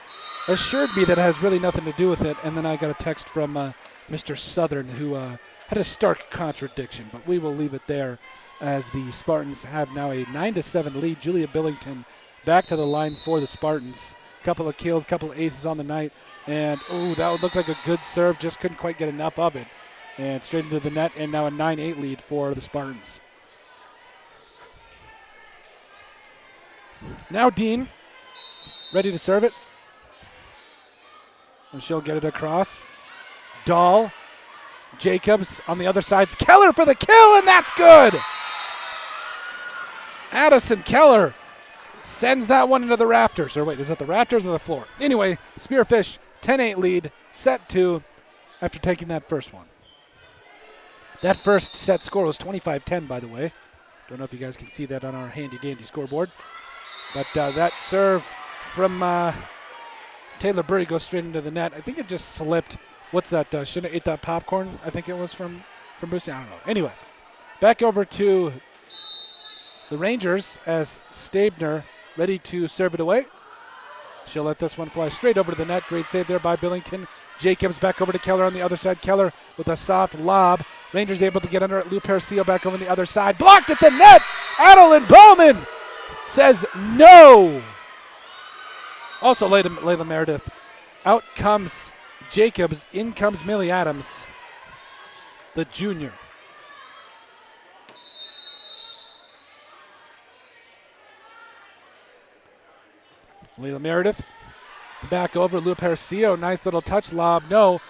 assured me that it has really nothing to do with it. And then I got a text from Mr. Southern who had a stark contradiction. But we will leave it there as the Spartans have now a 9-7 lead. Julia Billington back to the line for the Spartans. Couple of kills, couple of aces on the night. And, oh, that would look like a good serve. Just couldn't quite get enough of it. And straight into the net, and now a 9-8 lead for the Spartans. Now Dean, ready to serve it. And she'll get it across. Dahl, Jacobs on the other side's Keller for the kill, and that's good! Addison Keller sends that one into the rafters. Or wait, is that the rafters or the floor? Anyway, Spearfish 10-8 lead, set 2 after taking that first one. That first set score was 25-10, by the way. Don't know if you guys can see that on our handy-dandy scoreboard. But that serve from Taylor Burry goes straight into the net. I think it just slipped. What's that? Shouldn't have ate that popcorn? I think it was from Bruce. I don't know. Anyway, back over to the Rangers as Stabner ready to serve it away. She'll let this one fly straight over to the net. Great save there by Billington. Jacobs back over to Keller on the other side. Keller with a soft lob. Rangers able to get under it. Lou Percio back over on the other side. Blocked at the net. Adeline Bowman says no. Also Layla Meredith. Out comes Jacobs. In comes Millie Adams, the junior. Layla Meredith back over. Lou Percio. Nice little touch lob. No.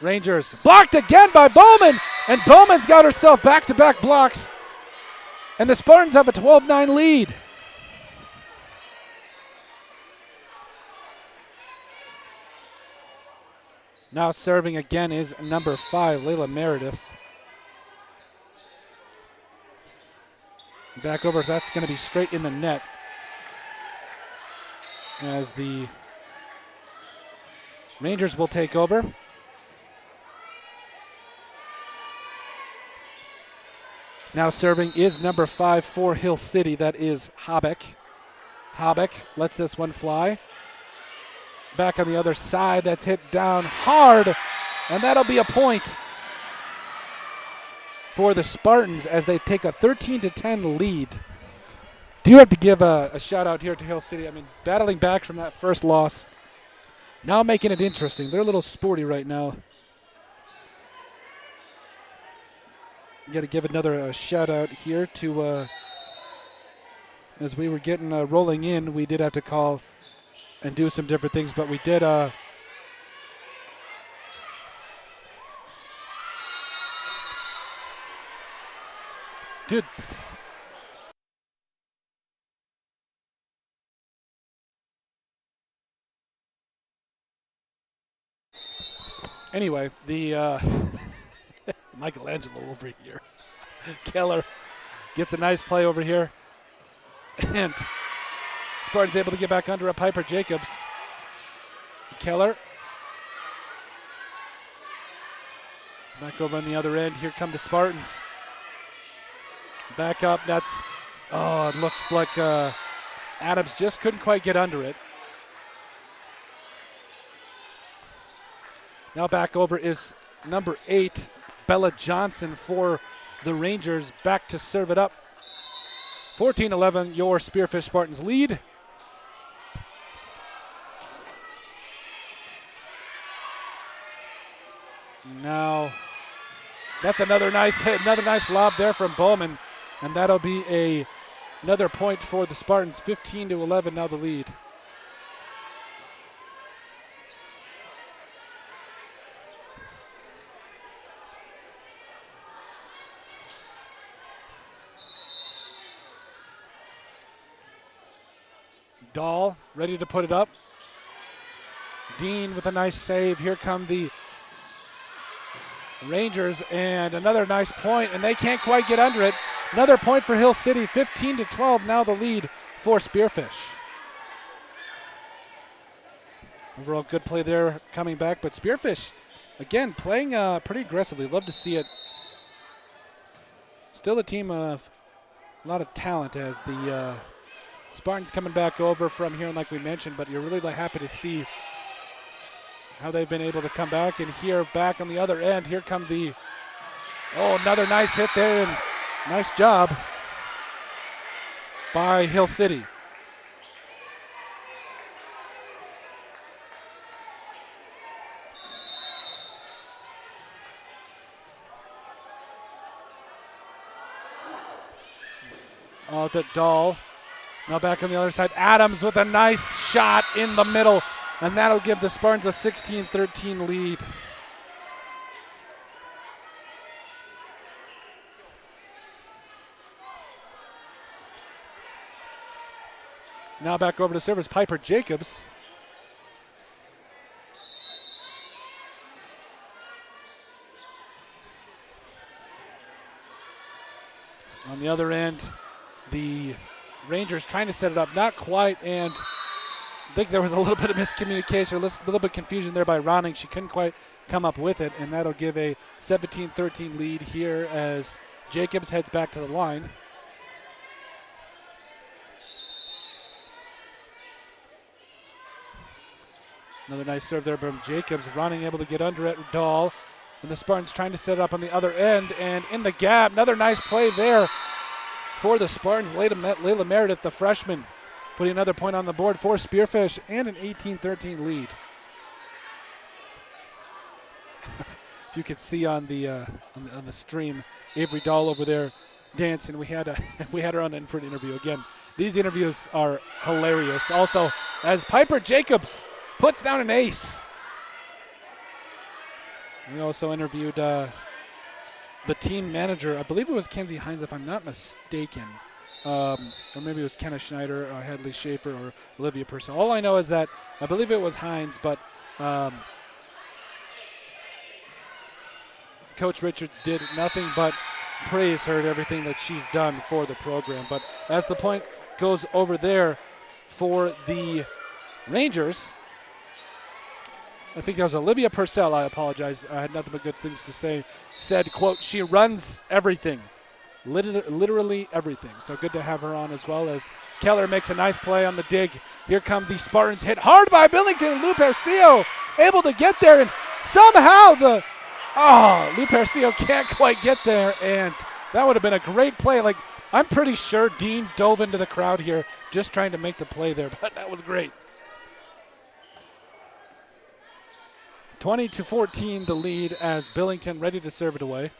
Rangers blocked again by Bowman. And Bowman's got herself back-to-back blocks. And the Spartans have a 12-9 lead. Now serving again is number 5, Layla Meredith. Back over. That's going to be straight in the net. As the Rangers will take over. Now serving is number 5 for Hill City. That is Habeck. Habeck lets this one fly. Back on the other side. That's hit down hard. And that'll be a point for the Spartans as they take a 13-10 lead. Do have to give a shout out here to Hill City. I mean, battling back from that first loss. Now making it interesting. They're a little sporty right now. Got to give another shout out here to, as we were getting rolling in, we did have to call and do some different things, but we did. Dude. Anyway, the Michelangelo over here. Keller gets a nice play over here. And Spartans able to get back under a Piper Jacobs. Keller. Back over on the other end. Here come the Spartans. Back up. That's, oh, it looks like Adams just couldn't quite get under it. Now back over is number 8, Bella Johnson, for the Rangers, back to serve it up. 14-11, your Spearfish Spartans lead. Now, that's another nice hit, another nice lob there from Bowman, and that'll be another point for the Spartans. 15-11, now the lead. Dahl ready to put it up. Dean with a nice save. Here come the Rangers, and another nice point, and they can't quite get under it. Another point for Hill City. 15-12, now the lead for Spearfish. Overall good play there coming back, but Spearfish, again, playing pretty aggressively. Love to see it. Still a team of a lot of talent as the Spartans coming back over from here, and like we mentioned, but you're really happy to see how they've been able to come back. And here, back on the other end, here come another nice hit there, and nice job by Hill City. To Dahl. Now back on the other side, Adams with a nice shot in the middle, and that'll give the Spartans a 16-13 lead. Now back over to service, Piper Jacobs. On the other end, the Rangers trying to set it up, not quite, and I think there was a little bit of miscommunication, a little bit of confusion there by Ronning. She couldn't quite come up with it, and that'll give a 17-13 lead here as Jacobs heads back to the line. Another nice serve there from Jacobs. Ronning able to get under it. Dahl, and the Spartans trying to set it up on the other end, and in the gap, another nice play there for the Spartans. Layla Meredith, the freshman, putting another point on the board for Spearfish, and an 18-13 lead. If you could see on the stream, Avery Dahl over there dancing. We had her on in for an interview. Again, these interviews are hilarious. Also, as Piper Jacobs puts down an ace. We also interviewed the team manager. I believe it was Kenzie Hines, if I'm not mistaken. Or maybe it was Kenna Schneider, or Hadley Schaefer, or Olivia Purcell. All I know is that I believe it was Hines, but Coach Richards did nothing but praise her and everything that she's done for the program. But as the point goes over there for the Rangers, I think that was Olivia Purcell, I apologize. I had nothing but good things to say. Said, quote, she runs everything, literally everything. So good to have her on, as well as Keller makes a nice play on the dig. Here come the Spartans, hit hard by Billington. Lou Percio able to get there, and somehow Lou Percio can't quite get there, and that would have been a great play. I'm pretty sure Dean dove into the crowd here just trying to make the play there, but that was great. 20-14 the lead as Billington ready to serve it away.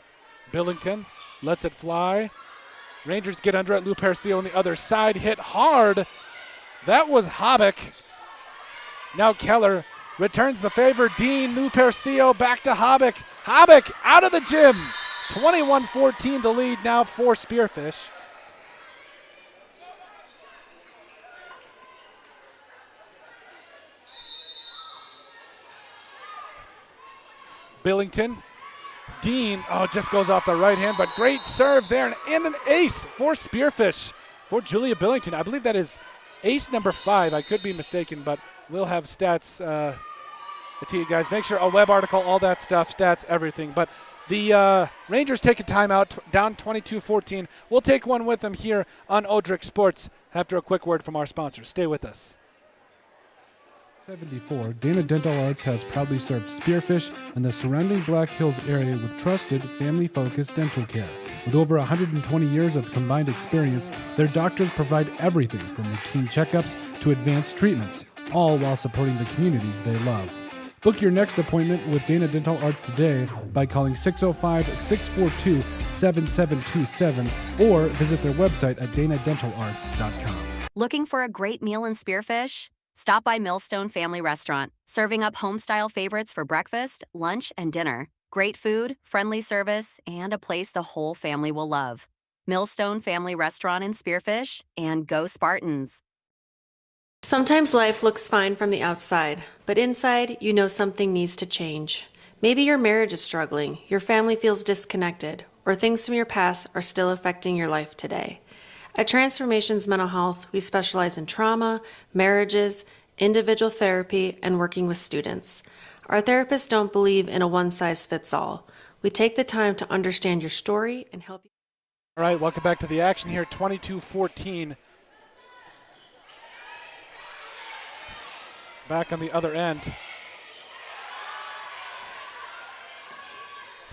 Billington lets it fly. Rangers get under it. Lou Percio on the other side, hit hard. That was Hobbick. Now Keller returns the favor. Dean, Lou Percio back to Hobbick. Hobbick out of the gym. 21-14 the lead now for Spearfish. Billington. Dean, just goes off the right hand, but great serve there, and an ace for Spearfish for Julia Billington. I believe that is ace number 5. I could be mistaken, but we'll have stats to you guys. Make sure a web article, all that stuff, stats, everything. But the Rangers take a timeout, down 22-14. We'll take one with them here on Odrick Sports after a quick word from our sponsors. Stay with us. 1974, Dana Dental Arts has proudly served Spearfish and the surrounding Black Hills area with trusted, family-focused dental care. With over 120 years of combined experience, their doctors provide everything from routine checkups to advanced treatments, all while supporting the communities they love. Book your next appointment with Dana Dental Arts today by calling 605-642-7727 or visit their website at danadentalarts.com. Looking for a great meal in Spearfish? Stop by Millstone Family Restaurant, serving up home-style favorites for breakfast, lunch, and dinner. Great food, friendly service, and a place the whole family will love. Millstone Family Restaurant in Spearfish, and go Spartans! Sometimes life looks fine from the outside, but inside, you know something needs to change. Maybe your marriage is struggling, your family feels disconnected, or things from your past are still affecting your life today. At Transformations Mental Health, we specialize in trauma, marriages, individual therapy, and working with students. Our therapists don't believe in a one-size-fits-all. We take the time to understand your story and help you. All right, welcome back to the action here, 22-14. Back on the other end.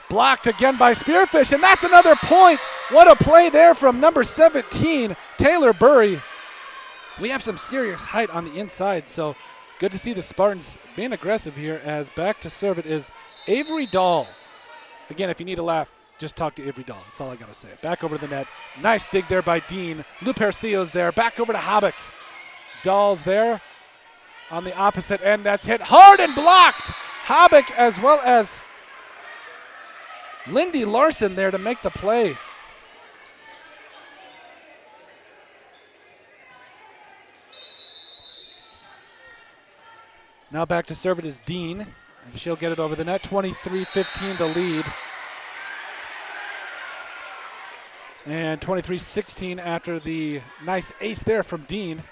Blocked again by Spearfish, and that's another point. What a play there from number 17, Taylor Burry. We have some serious height on the inside, so good to see the Spartans being aggressive here, as back to serve it is Avery Dahl. Again, if you need a laugh, just talk to Avery Dahl. That's all I got to say. Back over to the net. Nice dig there by Dean. Lou Percillo's there. Back over to Habak. Dahl's there on the opposite end. That's hit hard and blocked. Habak as well as Lindy Larson there to make the play. Now back to serve it is Dean, and she'll get it over the net. 23-15 the lead. And 23-16 after the nice ace there from Dean.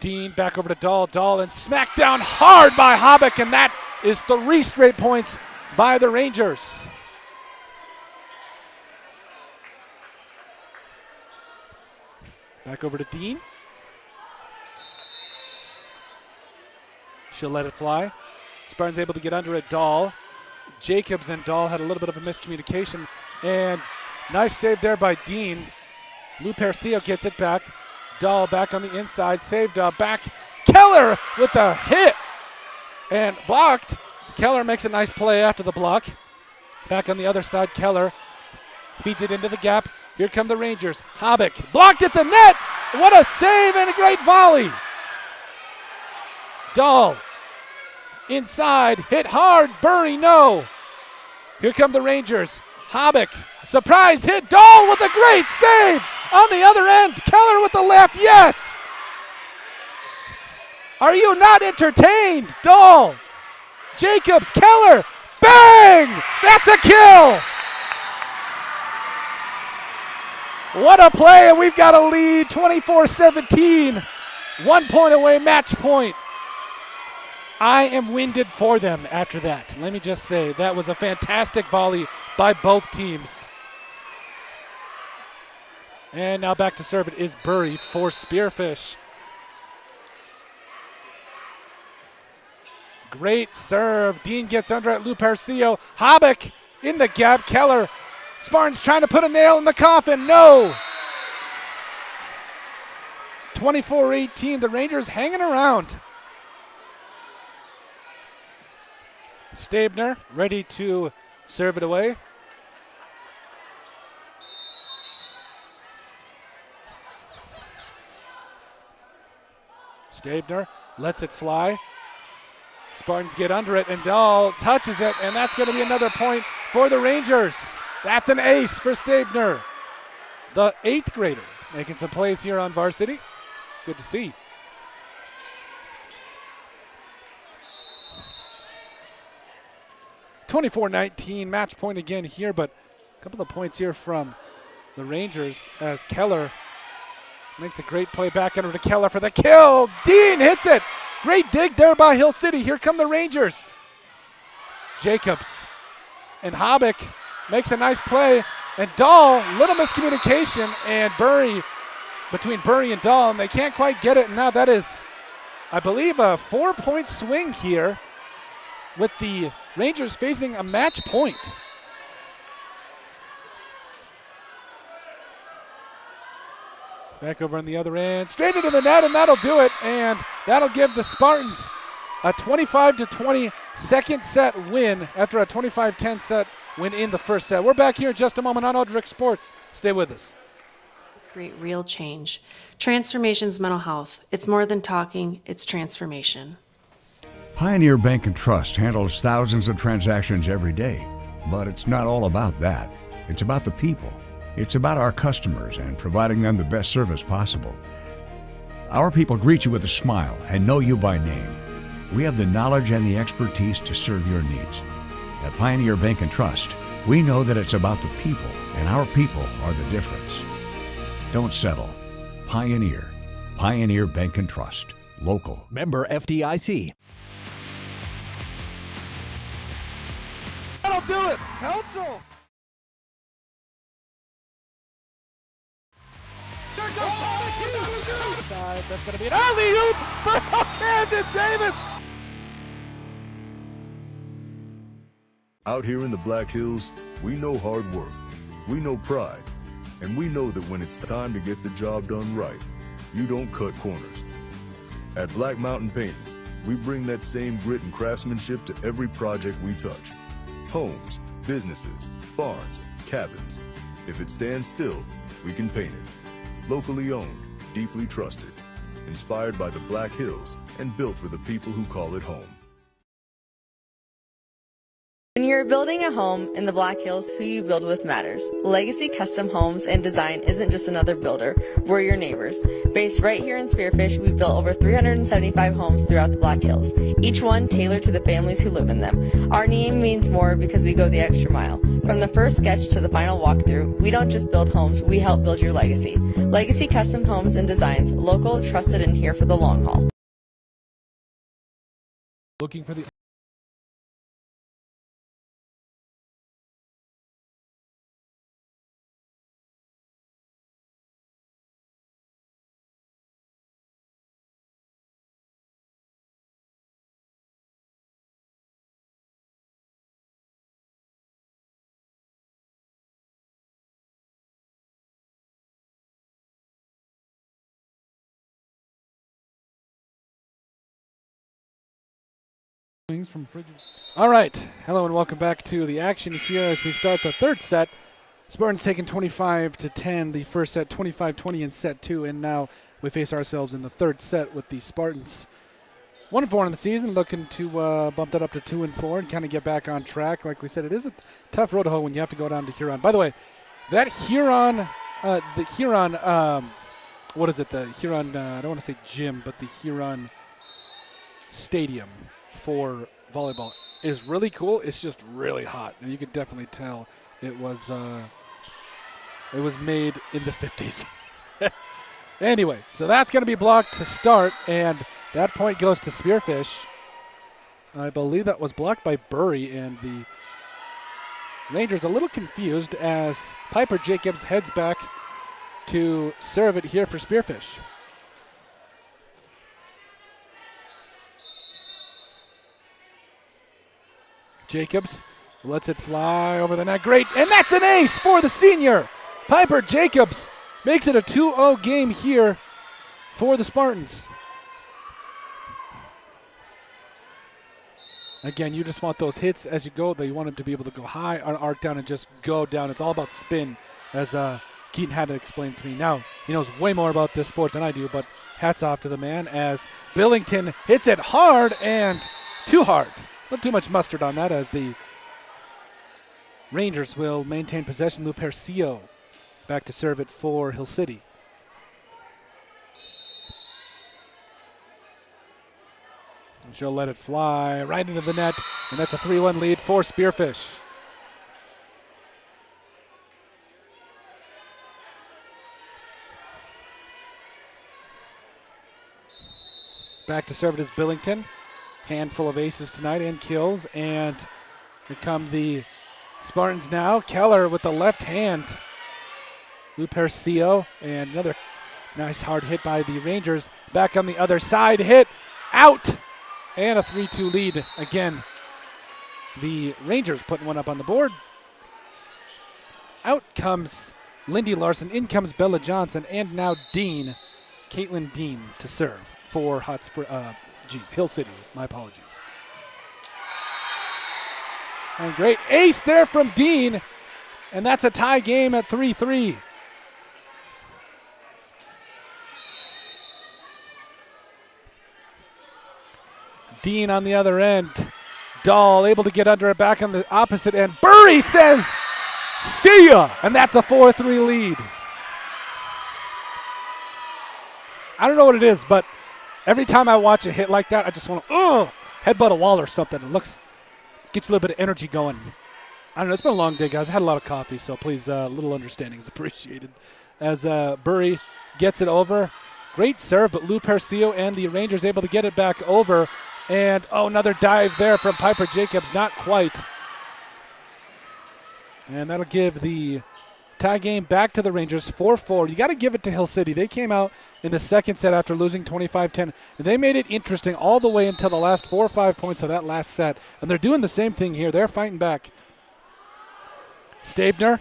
Dean back over to Dahl. Dahl and smacked down hard by Habak, and that is 3 straight points by the Rangers. Back over to Dean. She'll let it fly. Spartans able to get under it. Dahl. Jacobs and Dahl had a little bit of a miscommunication, and nice save there by Dean. Lou Percillo gets it back. Dahl back on the inside, saved back. Keller with a hit and blocked. Keller makes a nice play after the block. Back on the other side, Keller feeds it into the gap. Here come the Rangers. Habak blocked at the net. What a save and a great volley. Dahl inside, hit hard. Burry, no. Here come the Rangers. Habak, surprise hit. Dahl with a great save. On the other end, Keller with the left, yes! Are you not entertained? Dahl, Jacobs, Keller, bang! That's a kill! What a play, and we've got a lead, 24-17. 1 point away, match point. I am winded for them after that. Let me just say, that was a fantastic volley by both teams. And now back to serve it is Burry for Spearfish. Great serve. Dean gets under it. Lou Percillo. Habak in the gap. Keller. Spartans trying to put a nail in the coffin. No. 24-18. The Rangers hanging around. Stabner ready to serve it away. Stabner lets it fly. Spartans get under it, and Dahl touches it, and that's going to be another point for the Rangers. That's an ace for Stabner, the 8th grader, making some plays here on Varsity. Good to see. (24-19) match point again here, but a couple of points here from the Rangers as Keller makes a great play back under to Keller for the kill. Dean hits it. Great dig there by Hill City. Here come the Rangers. Jacobs and Habak makes a nice play. And Dahl, little miscommunication, and Burry between Bury and Dahl, and they can't quite get it. And now that is, I believe, a 4-point swing here with the Rangers facing a match point. Back over on the other end, straight into the net, and that'll do it. And that'll give the Spartans a 25-20 second set win after a 25-10 set win in the first set. We're back here in just a moment on Aldrich Sports. Stay with us. Create real change. Transformation's mental health. It's more than talking, it's transformation. Pioneer Bank and Trust handles thousands of transactions every day, but it's not all about that. It's about the people. It's about our customers and providing them the best service possible. Our people greet you with a smile and know you by name. We have the knowledge and the expertise to serve your needs. At Pioneer Bank and Trust, we know that it's about the people, and our people are the difference. Don't settle. Pioneer. Pioneer Bank and Trust. Local. Member FDIC. That'll do it. Council. There goes side. That's going to be an alley-oop for Camden Davis. Out here in the Black Hills, we know hard work, we know pride, and we know that when it's time to get the job done right, you don't cut corners. At Black Mountain Painting, we bring that same grit and craftsmanship to every project we touch. Homes, businesses, barns, cabins. If it stands still, we can paint it. Locally owned, deeply trusted, inspired by the Black Hills, and built for the people who call it home. When you're building a home in the Black Hills, who you build with matters. Legacy Custom Homes and Design isn't just another builder, we're your neighbors. Based right here in Spearfish, we've built over 375 homes throughout the Black Hills, each one tailored to the families who live in them. Our name means more because we go the extra mile. From the first sketch to the final walkthrough, we don't just build homes, we help build your legacy. Legacy Custom Homes and Designs, local, trusted, and here for the long haul. Looking for the from Frigid. All right, hello and welcome back to the action here as we start the third set. Spartans taking 25-10, the first set 25-20 in set 2, and now we face ourselves in the third set with the Spartans 1-4 in the season, looking to bump that up to 2-4 and kind of get back on track. Like we said, it is a tough road to hoe when you have to go down to Huron. By the way, that Huron, what is it? The Huron, I don't want to say gym, but the Huron Stadium for volleyball is really cool. It's just really hot, and you can definitely tell it was made in the 50s. Anyway, so that's going to be blocked to start, and that point goes to Spearfish. I believe that was blocked by Bury, and the Rangers a little confused as Piper Jacobs heads back to serve it here for Spearfish. Jacobs lets it fly over the net. Great, and that's an ace for the senior. Piper Jacobs makes it a 2-0 game here for the Spartans. Again, you just want those hits as you go. You want them to be able to go high or arc down and just go down. It's all about spin, as Keaton had to explain to me. Now, he knows way more about this sport than I do, but hats off to the man as Billington hits it hard and too hard. Not too much mustard on that as the Rangers will maintain possession. Lou Percio back to serve it for Hill City. And she'll let it fly right into the net, and that's a 3-1 lead for Spearfish. Back to serve it is Billington. Handful of aces tonight and kills, and here come the Spartans now. Keller with the left hand. Lou Percio, and another Nice hard hit by the Rangers. Back on the other side, hit, out, and a 3-2 lead. Again, the Rangers putting one up on the board. Out comes Lindy Larson, in comes Bella Johnson, and now Caitlin Dean to serve for Hill City. My apologies. And great ace there from Dean, and that's a tie game at 3-3. Dean on the other end. Dahl able to get under it back on the opposite end. Burry says, see ya! And that's a 4-3 lead. I don't know what it is, but every time I watch a hit like that, I just want to headbutt a wall or something. It gets you a little bit of energy going. I don't know. It's been a long day, guys. I had a lot of coffee, so please, a little understanding is appreciated. As Burry gets it over. Great serve, but Lou Percio and the Rangers able to get it back over. And, another dive there from Piper Jacobs. Not quite. And that'll give the tie game back to the Rangers, 4-4. You got to give it to Hill City. They came out in the second set after losing 25-10. And they made it interesting all the way until the last 4 or 5 points of that last set. And they're doing the same thing here. They're fighting back. Stabner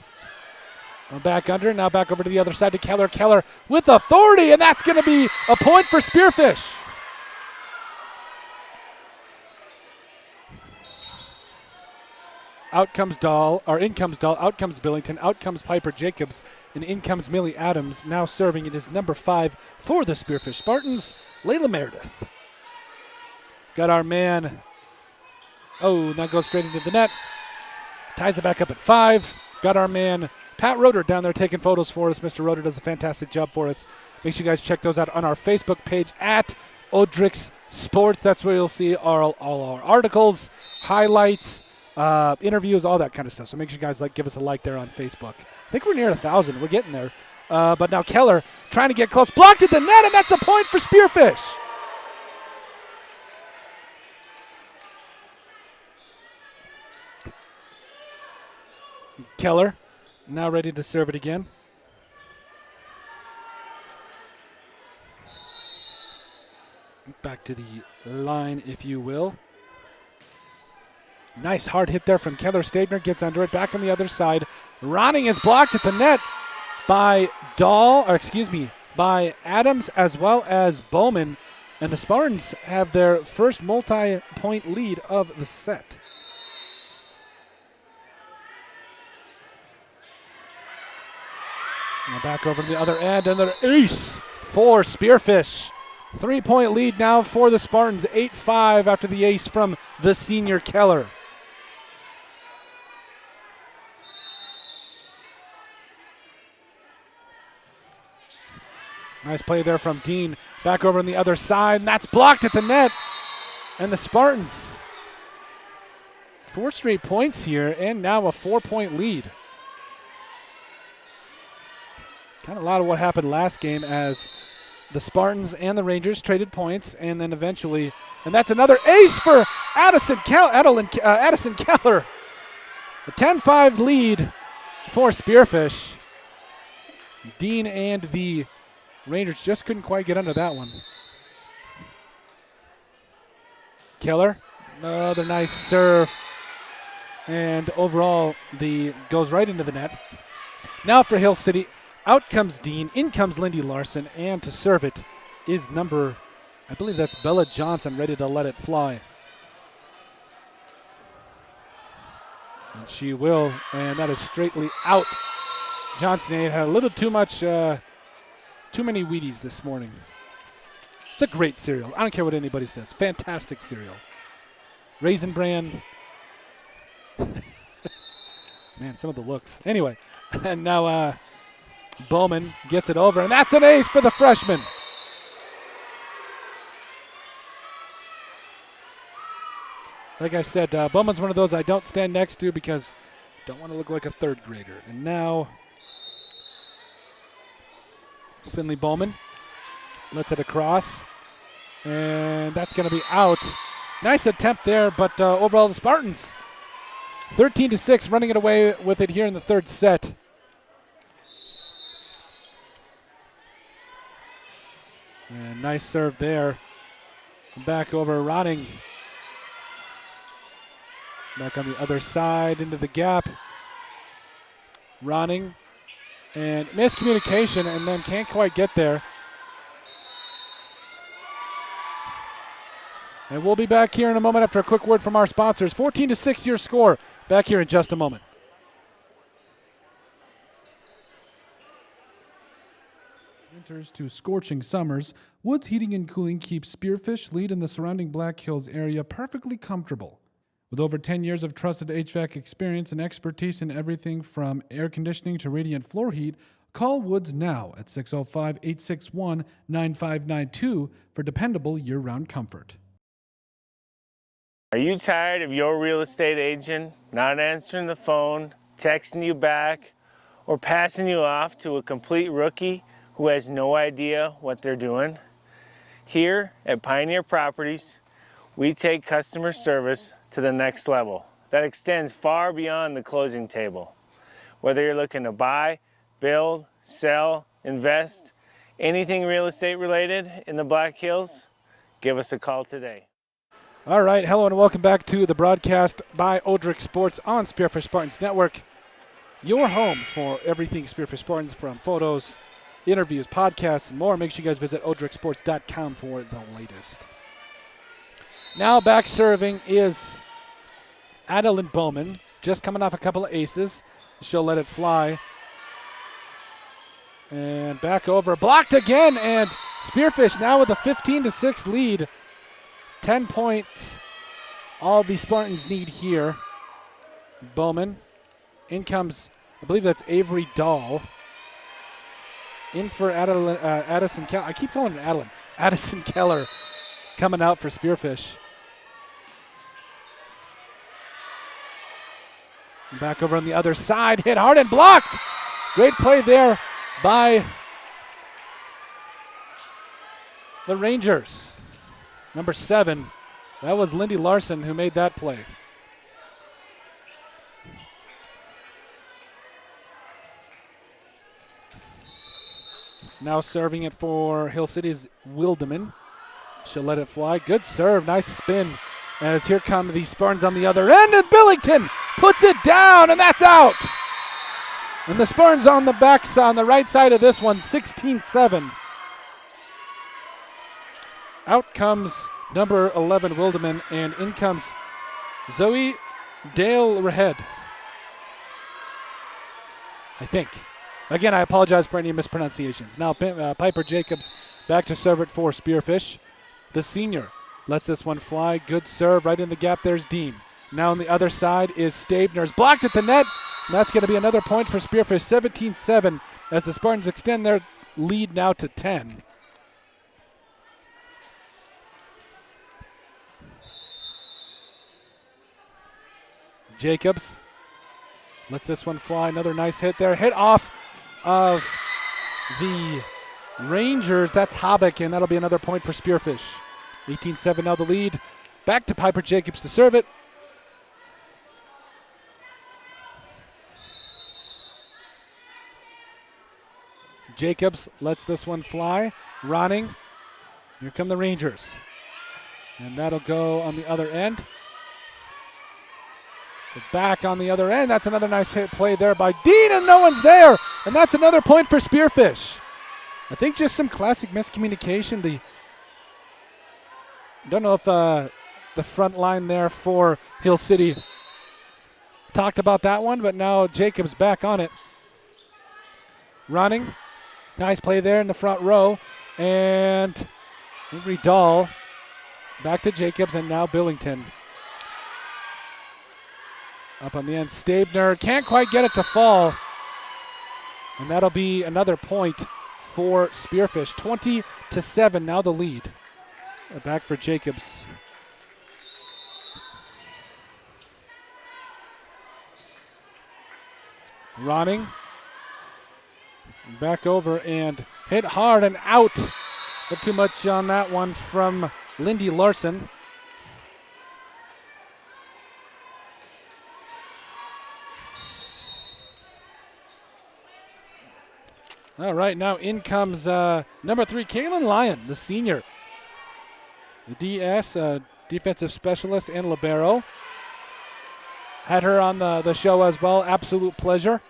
back under. Now back over to the other side to Keller. Keller with authority, and that's going to be a point for Spearfish. Out comes Dahl, or in comes Dahl, out comes Billington, out comes Piper Jacobs, and in comes Millie Adams, now serving. It is number 5 for the Spearfish Spartans, Layla Meredith. Got our man, that goes straight into the net. Ties it back up at 5. Got our man, Pat Roeder, down there taking photos for us. Mr. Roeder does a fantastic job for us. Make sure you guys check those out on our Facebook page at Odrix Sports. That's where you'll see all our articles, highlights, interviews, all that kind of stuff. So make sure you guys give us a like there on Facebook. I think we're near 1,000. We're getting there. But now Keller trying to get close. Blocked at the net, and that's a point for Spearfish. Keller now ready to serve it again. Back to the line, if you will. Nice hard hit there from Keller. Stabner gets under it. Back on the other side. Ronning is blocked at the net by by Adams as well as Bowman. And the Spartans have their first multi-point lead of the set. Now back over to the other end. Another ace for Spearfish. 3-point lead now for the Spartans. 8-5 after the ace from the senior Keller. Nice play there from Dean. Back over on the other side, and that's blocked at the net. And the Spartans, 4 straight points here, and now a 4-point lead. Kind of a lot of what happened last game as the Spartans and the Rangers traded points, and then eventually, and that's another ace for Addison Keller. A 10-5 lead for Spearfish. Dean and the Rangers just couldn't quite get under that one. Keller, another nice serve. And overall, goes right into the net. Now for Hill City, out comes Dean, in comes Lindy Larson, and to serve it is I believe that's Bella Johnson, ready to let it fly. And she will, and that is straightly out. Johnson had a little too many Wheaties this morning. It's a great cereal. I don't care what anybody says. Fantastic cereal. Raisin Bran. Man, some of the looks. Anyway, and now Bowman gets it over, and that's an ace for the freshman. Like I said, Bowman's one of those I don't stand next to because I don't want to look like a third grader. And now Finley Bowman lets it across, and that's going to be out. Nice attempt there, but overall the Spartans 13-6, running it away with it here in the third set. And nice serve there. Back over Ronning. Back on the other side into the gap. Ronning. And miscommunication, and then can't quite get there. And we'll be back here in a moment after a quick word from our sponsors. 14-6 your score. Back here in just a moment. Winters to scorching summers, Woods Heating and Cooling keeps Spearfish Lead in the surrounding Black Hills area perfectly comfortable. With over 10 years of trusted HVAC experience and expertise in everything from air conditioning to radiant floor heat, call Woods now at 605-861-9592 for dependable year-round comfort. Are you tired of your real estate agent not answering the phone, texting you back, or passing you off to a complete rookie who has no idea what they're doing? Here at Pioneer Properties, we take customer service to the next level that extends far beyond the closing table. Whether you're looking to buy, build, sell, invest, anything real estate related in the Black Hills, give us a call today. All right, hello and welcome back to the broadcast by Odrick Sports on Spearfish Spartans Network. Your home for everything Spearfish Spartans, from photos, interviews, podcasts, and more. Make sure you guys visit odricksports.com for the latest. Now back serving is Adeline Bowman, just coming off a couple of aces. She'll let it fly. And back over, blocked again, and Spearfish now with a 15-6 lead. 10 points all the Spartans need here. Bowman. In comes, I believe that's Avery Dahl. In for Addison Keller. I keep calling it Adeline. Addison Keller coming out for Spearfish. Back over on the other side. Hit hard and blocked. Great play there by the Rangers. Number 7. That was Lindy Larson who made that play. Now serving it for Hill City's Wildeman. She'll let it fly. Good serve. Nice spin. As here come the Spartans on the other end. And Billington puts it down, and that's out. And the Spartans on the on the right side of this one, 16-7. Out comes number 11, Wildeman, and in comes Zoe Dale Rahed, I think. Again, I apologize for any mispronunciations. Now Piper Jacobs back to serve it for Spearfish. The senior lets this one fly. Good serve right in the gap. There's Dean. Now on the other side is Stabner's blocked at the net. And that's going to be another point for Spearfish, 17-7, as the Spartans extend their lead now to 10. Jacobs lets this one fly. Another nice hit there. Hit off of the Rangers. That's Hobbick, and that'll be another point for Spearfish. 18-7 now the lead. Back to Piper Jacobs to serve it. Jacobs lets this one fly. Ronning. Here come the Rangers. And that'll go on the other end. Back on the other end. That's another nice hit play there by Dean, and no one's there. And that's another point for Spearfish. I think just some classic miscommunication. Don't know if the front line there for Hill City talked about that one, but now Jacobs back on it. Running. Nice play there in the front row. And Avery Dahl back to Jacobs, and now Billington. Up on the end, Stabner can't quite get it to fall. And that'll be another point for Spearfish. 20-7, now the lead. Back for Jacobs. Ronning. Back over and hit hard and out. Not too much on that one from Lindy Larson. All right, now in comes number 3, Kaylin Lyon, the senior. The DS, defensive specialist and libero. Had her on the show as well. Absolute pleasure.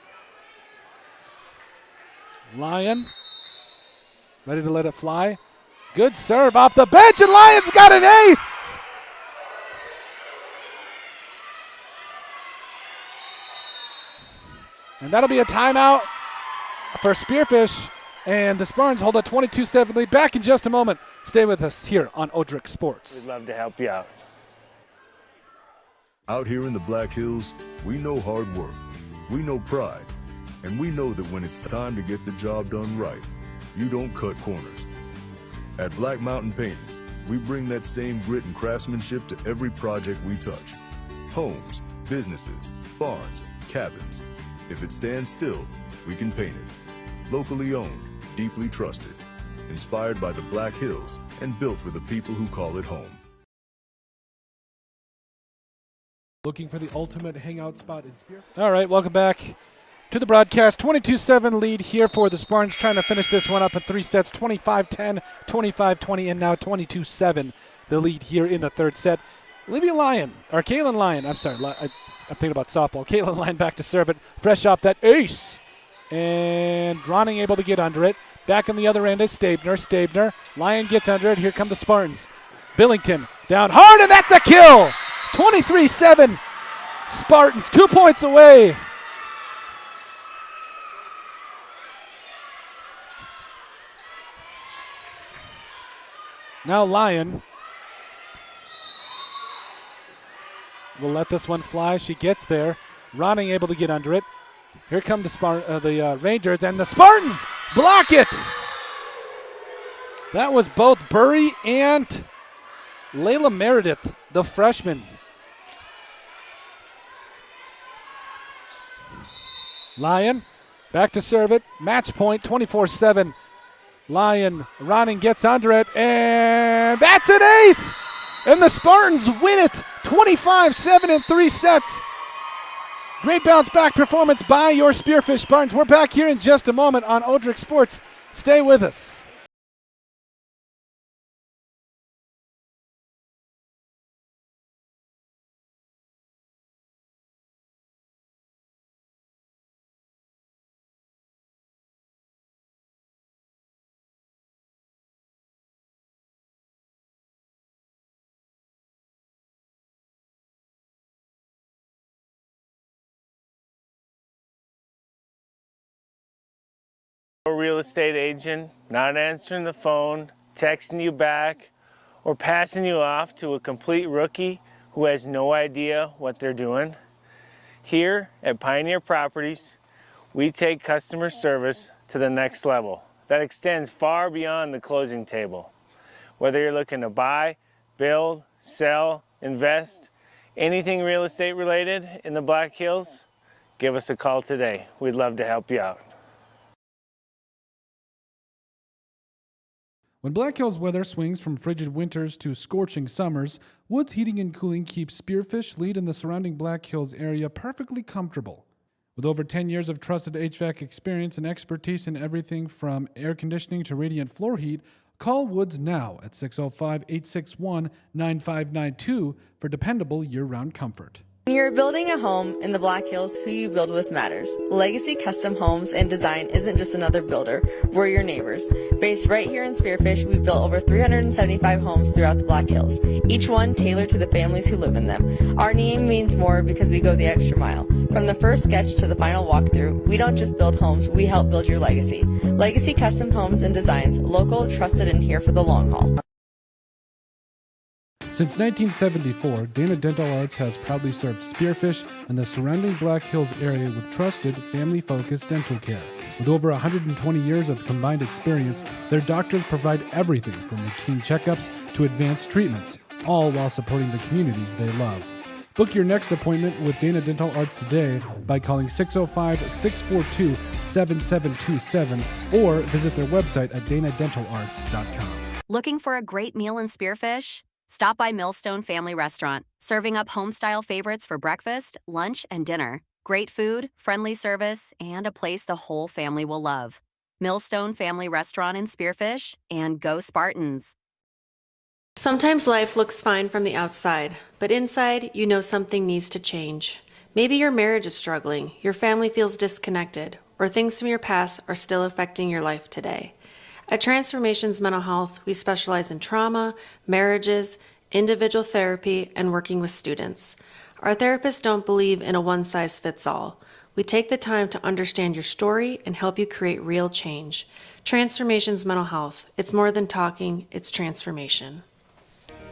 Lyon, ready to let it fly. Good serve off the bench, and Lyon's got an ace! And that'll be a timeout for Spearfish, and the Spartans hold a 22-7 lead. Back in just a moment. Stay with us here on Odrick Sports. We'd love to help you out. Out here in the Black Hills, we know hard work, we know pride, and we know that when it's time to get the job done right, you don't cut corners. At Black Mountain Painting, we bring that same grit and craftsmanship to every project we touch. Homes, businesses, barns, cabins. If it stands still, we can paint it. Locally owned, deeply trusted, inspired by the Black Hills, and built for the people who call it home. Looking for the ultimate hangout spot in Spear? All right, welcome back to the broadcast. 22-7 lead here for the Spartans, trying to finish this one up in 3 sets, 25-10, 25-20, and now 22-7, the lead here in the third set. Kaylin Lyon, I'm sorry, I'm thinking about softball. Kaylin Lyon back to serve it, fresh off that ace. And Ronning able to get under it. Back on the other end is Stabner. Lyon gets under it. Here come the Spartans. Billington down hard, and that's a kill! 23-7, Spartans, 2 points away. Now Lyon will let this one fly. She gets there. Ronning able to get under it. Here come the Rangers, and the Spartans block it. That was both Burry and Layla Meredith, the freshman. Lyon back to serve it. Match point, 24-7. Lyon, Ronning gets under it, and that's an ace! And the Spartans win it, 25-7 in 3 sets. Great bounce back performance by your Spearfish Spartans. We're back here in just a moment on Odrick Sports. Stay with us. A real estate agent not answering the phone, texting you back, or passing you off to a complete rookie who has no idea what they're doing? Here at Pioneer Properties, we take customer service to the next level that extends far beyond the closing table. Whether you're looking to buy, build, sell, invest, anything real estate related in the Black Hills, give us a call today. We'd love to help you out. When Black Hills weather swings from frigid winters to scorching summers, Woods Heating and Cooling keeps Spearfish, Lead, and the surrounding Black Hills area perfectly comfortable. With over 10 years of trusted HVAC experience and expertise in everything from air conditioning to radiant floor heat, call Woods now at 605-861-9592 for dependable year-round comfort. When you're building a home in the Black Hills, who you build with matters. Legacy Custom Homes and Design isn't just another builder, we're your neighbors. Based right here in Spearfish, we've built over 375 homes throughout the Black Hills, each one tailored to the families who live in them. Our name means more because we go the extra mile. From the first sketch to the final walkthrough, we don't just build homes, we help build your legacy. Legacy Custom Homes and Designs, local, trusted, and here for the long haul. Since 1974, Dana Dental Arts has proudly served Spearfish and the surrounding Black Hills area with trusted, family-focused dental care. With over 120 years of combined experience, their doctors provide everything from routine checkups to advanced treatments, all while supporting the communities they love. Book your next appointment with Dana Dental Arts today by calling 605-642-7727 or visit their website at danadentalarts.com. Looking for a great meal in Spearfish? Stop by Millstone Family Restaurant, serving up home-style favorites for breakfast, lunch, and dinner. Great food, friendly service, and a place the whole family will love. Millstone Family Restaurant in Spearfish, and go Spartans. Sometimes life looks fine from the outside, but inside, you know something needs to change. Maybe your marriage is struggling, your family feels disconnected, or things from your past are still affecting your life today. At Transformations Mental Health, we specialize in trauma, marriages, individual therapy, and working with students. Our therapists don't believe in a one-size-fits-all. We take the time to understand your story and help you create real change. Transformations Mental Health. It's more than talking, it's transformation.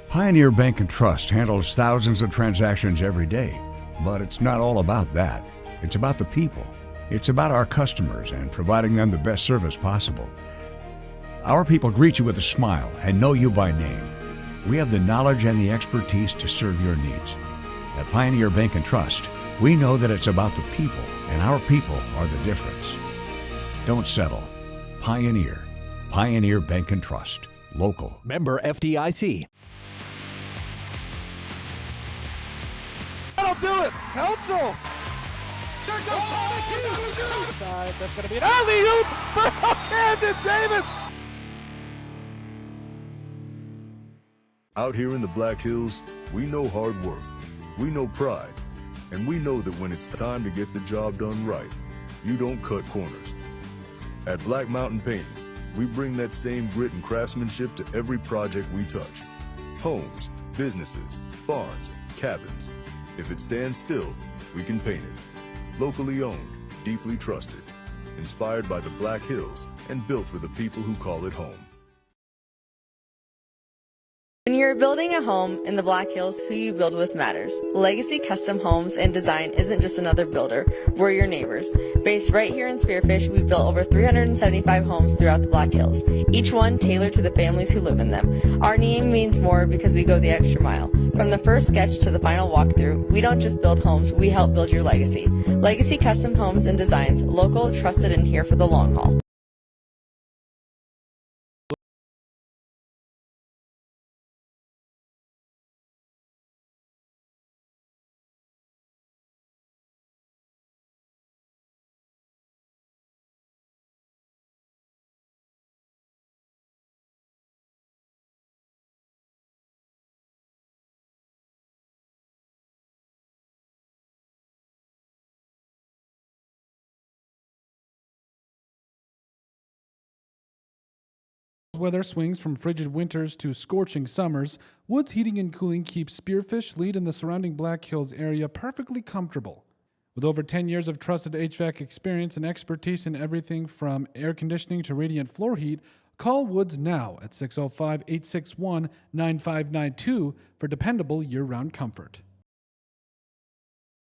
Pioneer Bank and Trust handles thousands of transactions every day, but it's not all about that. It's about the people. It's about our customers and providing them the best service possible. Our people greet you with a smile and know you by name. We have the knowledge and the expertise to serve your needs. At Pioneer Bank and Trust, we know that it's about the people, and our people are the difference. Don't settle. Pioneer. Pioneer Bank and Trust. Local. Member FDIC. That'll do it. Council. There goes Thomas. Side. That's going to be an alley-oop for Camden Davis. Out here in the Black Hills, we know hard work, we know pride, and we know that when it's time to get the job done right, you don't cut corners. At Black Mountain Painting, we bring that same grit and craftsmanship to every project we touch. Homes, businesses, barns, cabins. If it stands still, we can paint it. Locally owned, deeply trusted, inspired by the Black Hills, and built for the people who call it home. When you're building a home in the Black Hills, who you build with matters. Legacy Custom Homes and Design isn't just another builder, we're your neighbors. Based right here in Spearfish, we've built over 375 homes throughout the Black Hills, each one tailored to the families who live in them. Our name means more because we go the extra mile. From the first sketch to the final walkthrough, we don't just build homes, we help build your legacy. Legacy Custom Homes and Designs, local, trusted, and here for the long haul. Weather swings from frigid winters to scorching summers. Woods Heating and Cooling keeps Spearfish, Lead, and the surrounding Black Hills area perfectly comfortable. With over 10 years of trusted HVAC experience and expertise in everything from air conditioning to radiant floor heat, call Woods now at 605-861-9592 for dependable year-round comfort.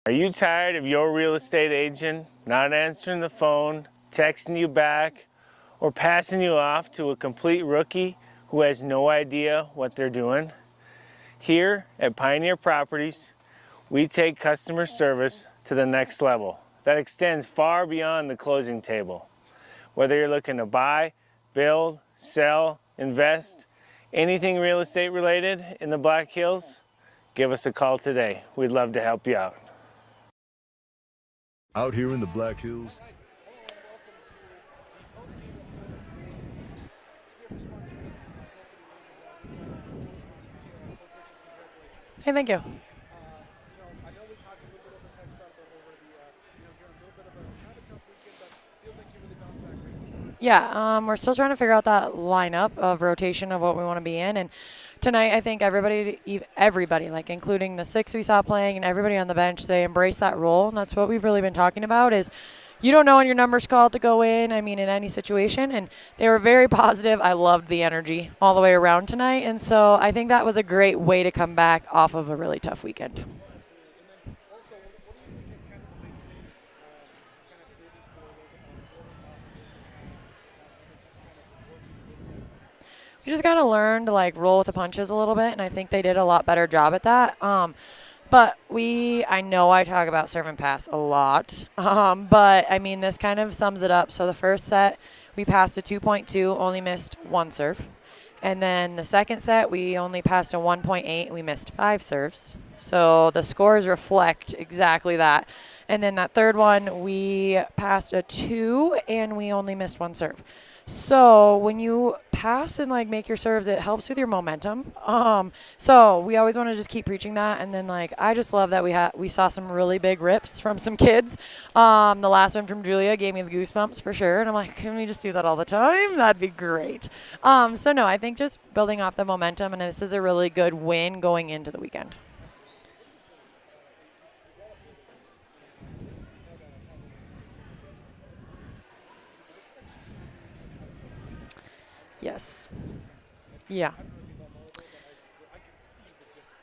Are you tired of your real estate agent not answering the phone, texting you back, or passing you off to a complete rookie who has no idea what they're doing? Here at Pioneer Properties, we take customer service to the next level that extends far beyond the closing table. Whether you're looking to buy, build, sell, invest, anything real estate related in the Black Hills, give us a call today. We'd love to help you out. Out here in the Black Hills, Hey, thank you. I know we talked a little bit over text about it already. You're a little bit of a kind of tough weekend, but feels like you really bounced back great. Yeah, we're still trying to figure out that lineup of rotation of what we want to be in. And tonight, I think everybody, like including the 6 we saw playing and everybody on the bench, they embrace that role. And that's what we've really been talking about is you don't know when your number's called to go in, in any situation. And they were very positive. I loved the energy all the way around tonight. And so I think that was a great way to come back off of a really tough weekend. You just got to learn to roll with the punches a little bit, and I think they did a lot better job at that. But I know I talk about serve and pass a lot, but this kind of sums it up. So the first set, we passed a 2.2, only missed one serve. And then the second set, we only passed a 1.8. We missed 5 serves. So the scores reflect exactly that. And then that third one, we passed a 2, and we only missed 1 serve. So when you pass and like make your serves, it helps with your momentum. So we always want to just keep preaching that. And then like I just love that we saw some really big rips from some kids. The last one from Julia gave me the goosebumps for sure. And I'm like, can we just do that all the time? That'd be great. So no, I think just building off the momentum, and this is a really good win going into the weekend. Yes. Yeah.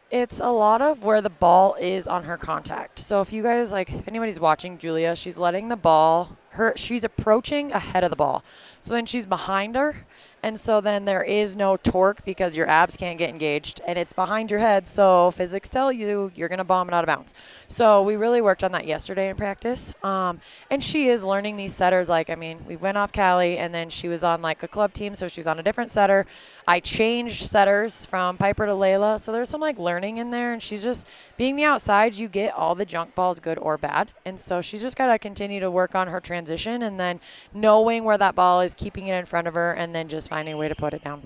It's a lot of where the ball is on her contact. So if you guys, like, if anybody's watching Julia, she's letting the ball, she's approaching ahead of the ball. So then she's behind her. And so then there is no torque because your abs can't get engaged, and it's behind your head. So physics tell you you're going to bomb it out of bounds. So we really worked on that yesterday in practice. And she is learning these setters. Like, I mean, we went off Callie, and then she was on like a club team. So she's on a different setter. I changed setters from Piper to Layla. So there's some like learning in there, and she's just being the outside. You get all the junk balls, good or bad. And so she's just got to continue to work on her transition, and then knowing where that ball is, keeping it in front of her, and then just finding a way to put it down.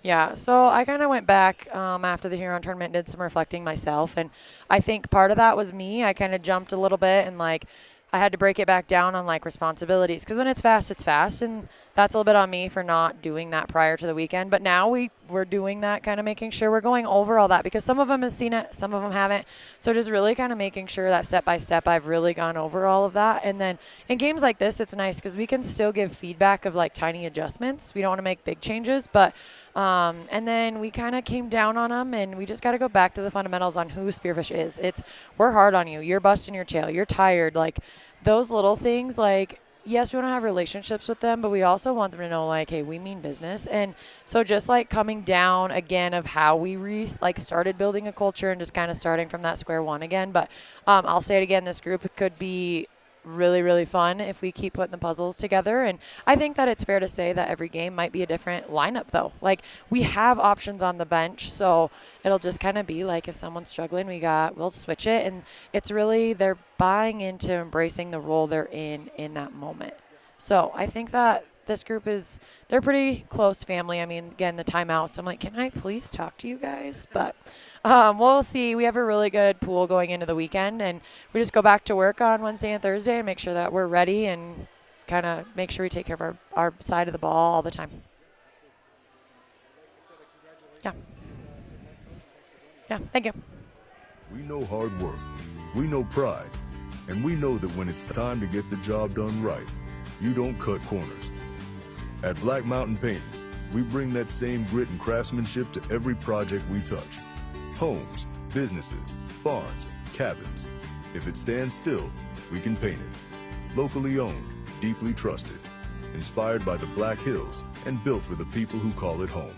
Yeah, so I kind of went back after the Huron tournament, did some reflecting myself, and I think part of that was me. I kind of jumped a little bit, and like I had to break it back down on like responsibilities, because when it's fast, and that's a little bit on me for not doing that prior to the weekend. But now we're doing that, kind of making sure we're going over all that, because some of them have seen it, some of them haven't. So just really kind of making sure that step by step I've really gone over all of that. And then in games like this, it's nice because we can still give feedback of like tiny adjustments. We don't want to make big changes, but and then we kind of came down on them, and we just got to go back to the fundamentals on who Spearfish is. We're hard on you. You're busting your tail. You're tired. Like those little things, like, yes, we want to have relationships with them, but we also want them to know, like, hey, we mean business. And so just, like, coming down again of how we, started building a culture and just kind of starting from that square one again. But I'll say it again, this group could be really, really fun if we keep putting the puzzles together. And I think that it's fair to say that every game might be a different lineup, though. Like, we have options on the bench, so it'll just kind of be like if someone's struggling, we'll switch it. And it's really they're buying into embracing the role they're in that moment. So I think that this group they're pretty close family. I mean, again, the timeouts, I'm like, can I please talk to you guys? But we'll see. We have a really good pool going into the weekend, and we just go back to work on Wednesday and Thursday and make sure that we're ready and kind of make sure we take care of our side of the ball all the time. Yeah. Yeah, thank you. We know hard work, we know pride, and we know that when it's time to get the job done right, you don't cut corners. At Black Mountain Painting, we bring that same grit and craftsmanship to every project we touch. Homes, businesses, barns, cabins. If it stands still, we can paint it. Locally owned, deeply trusted, inspired by the Black Hills, and built for the people who call it home.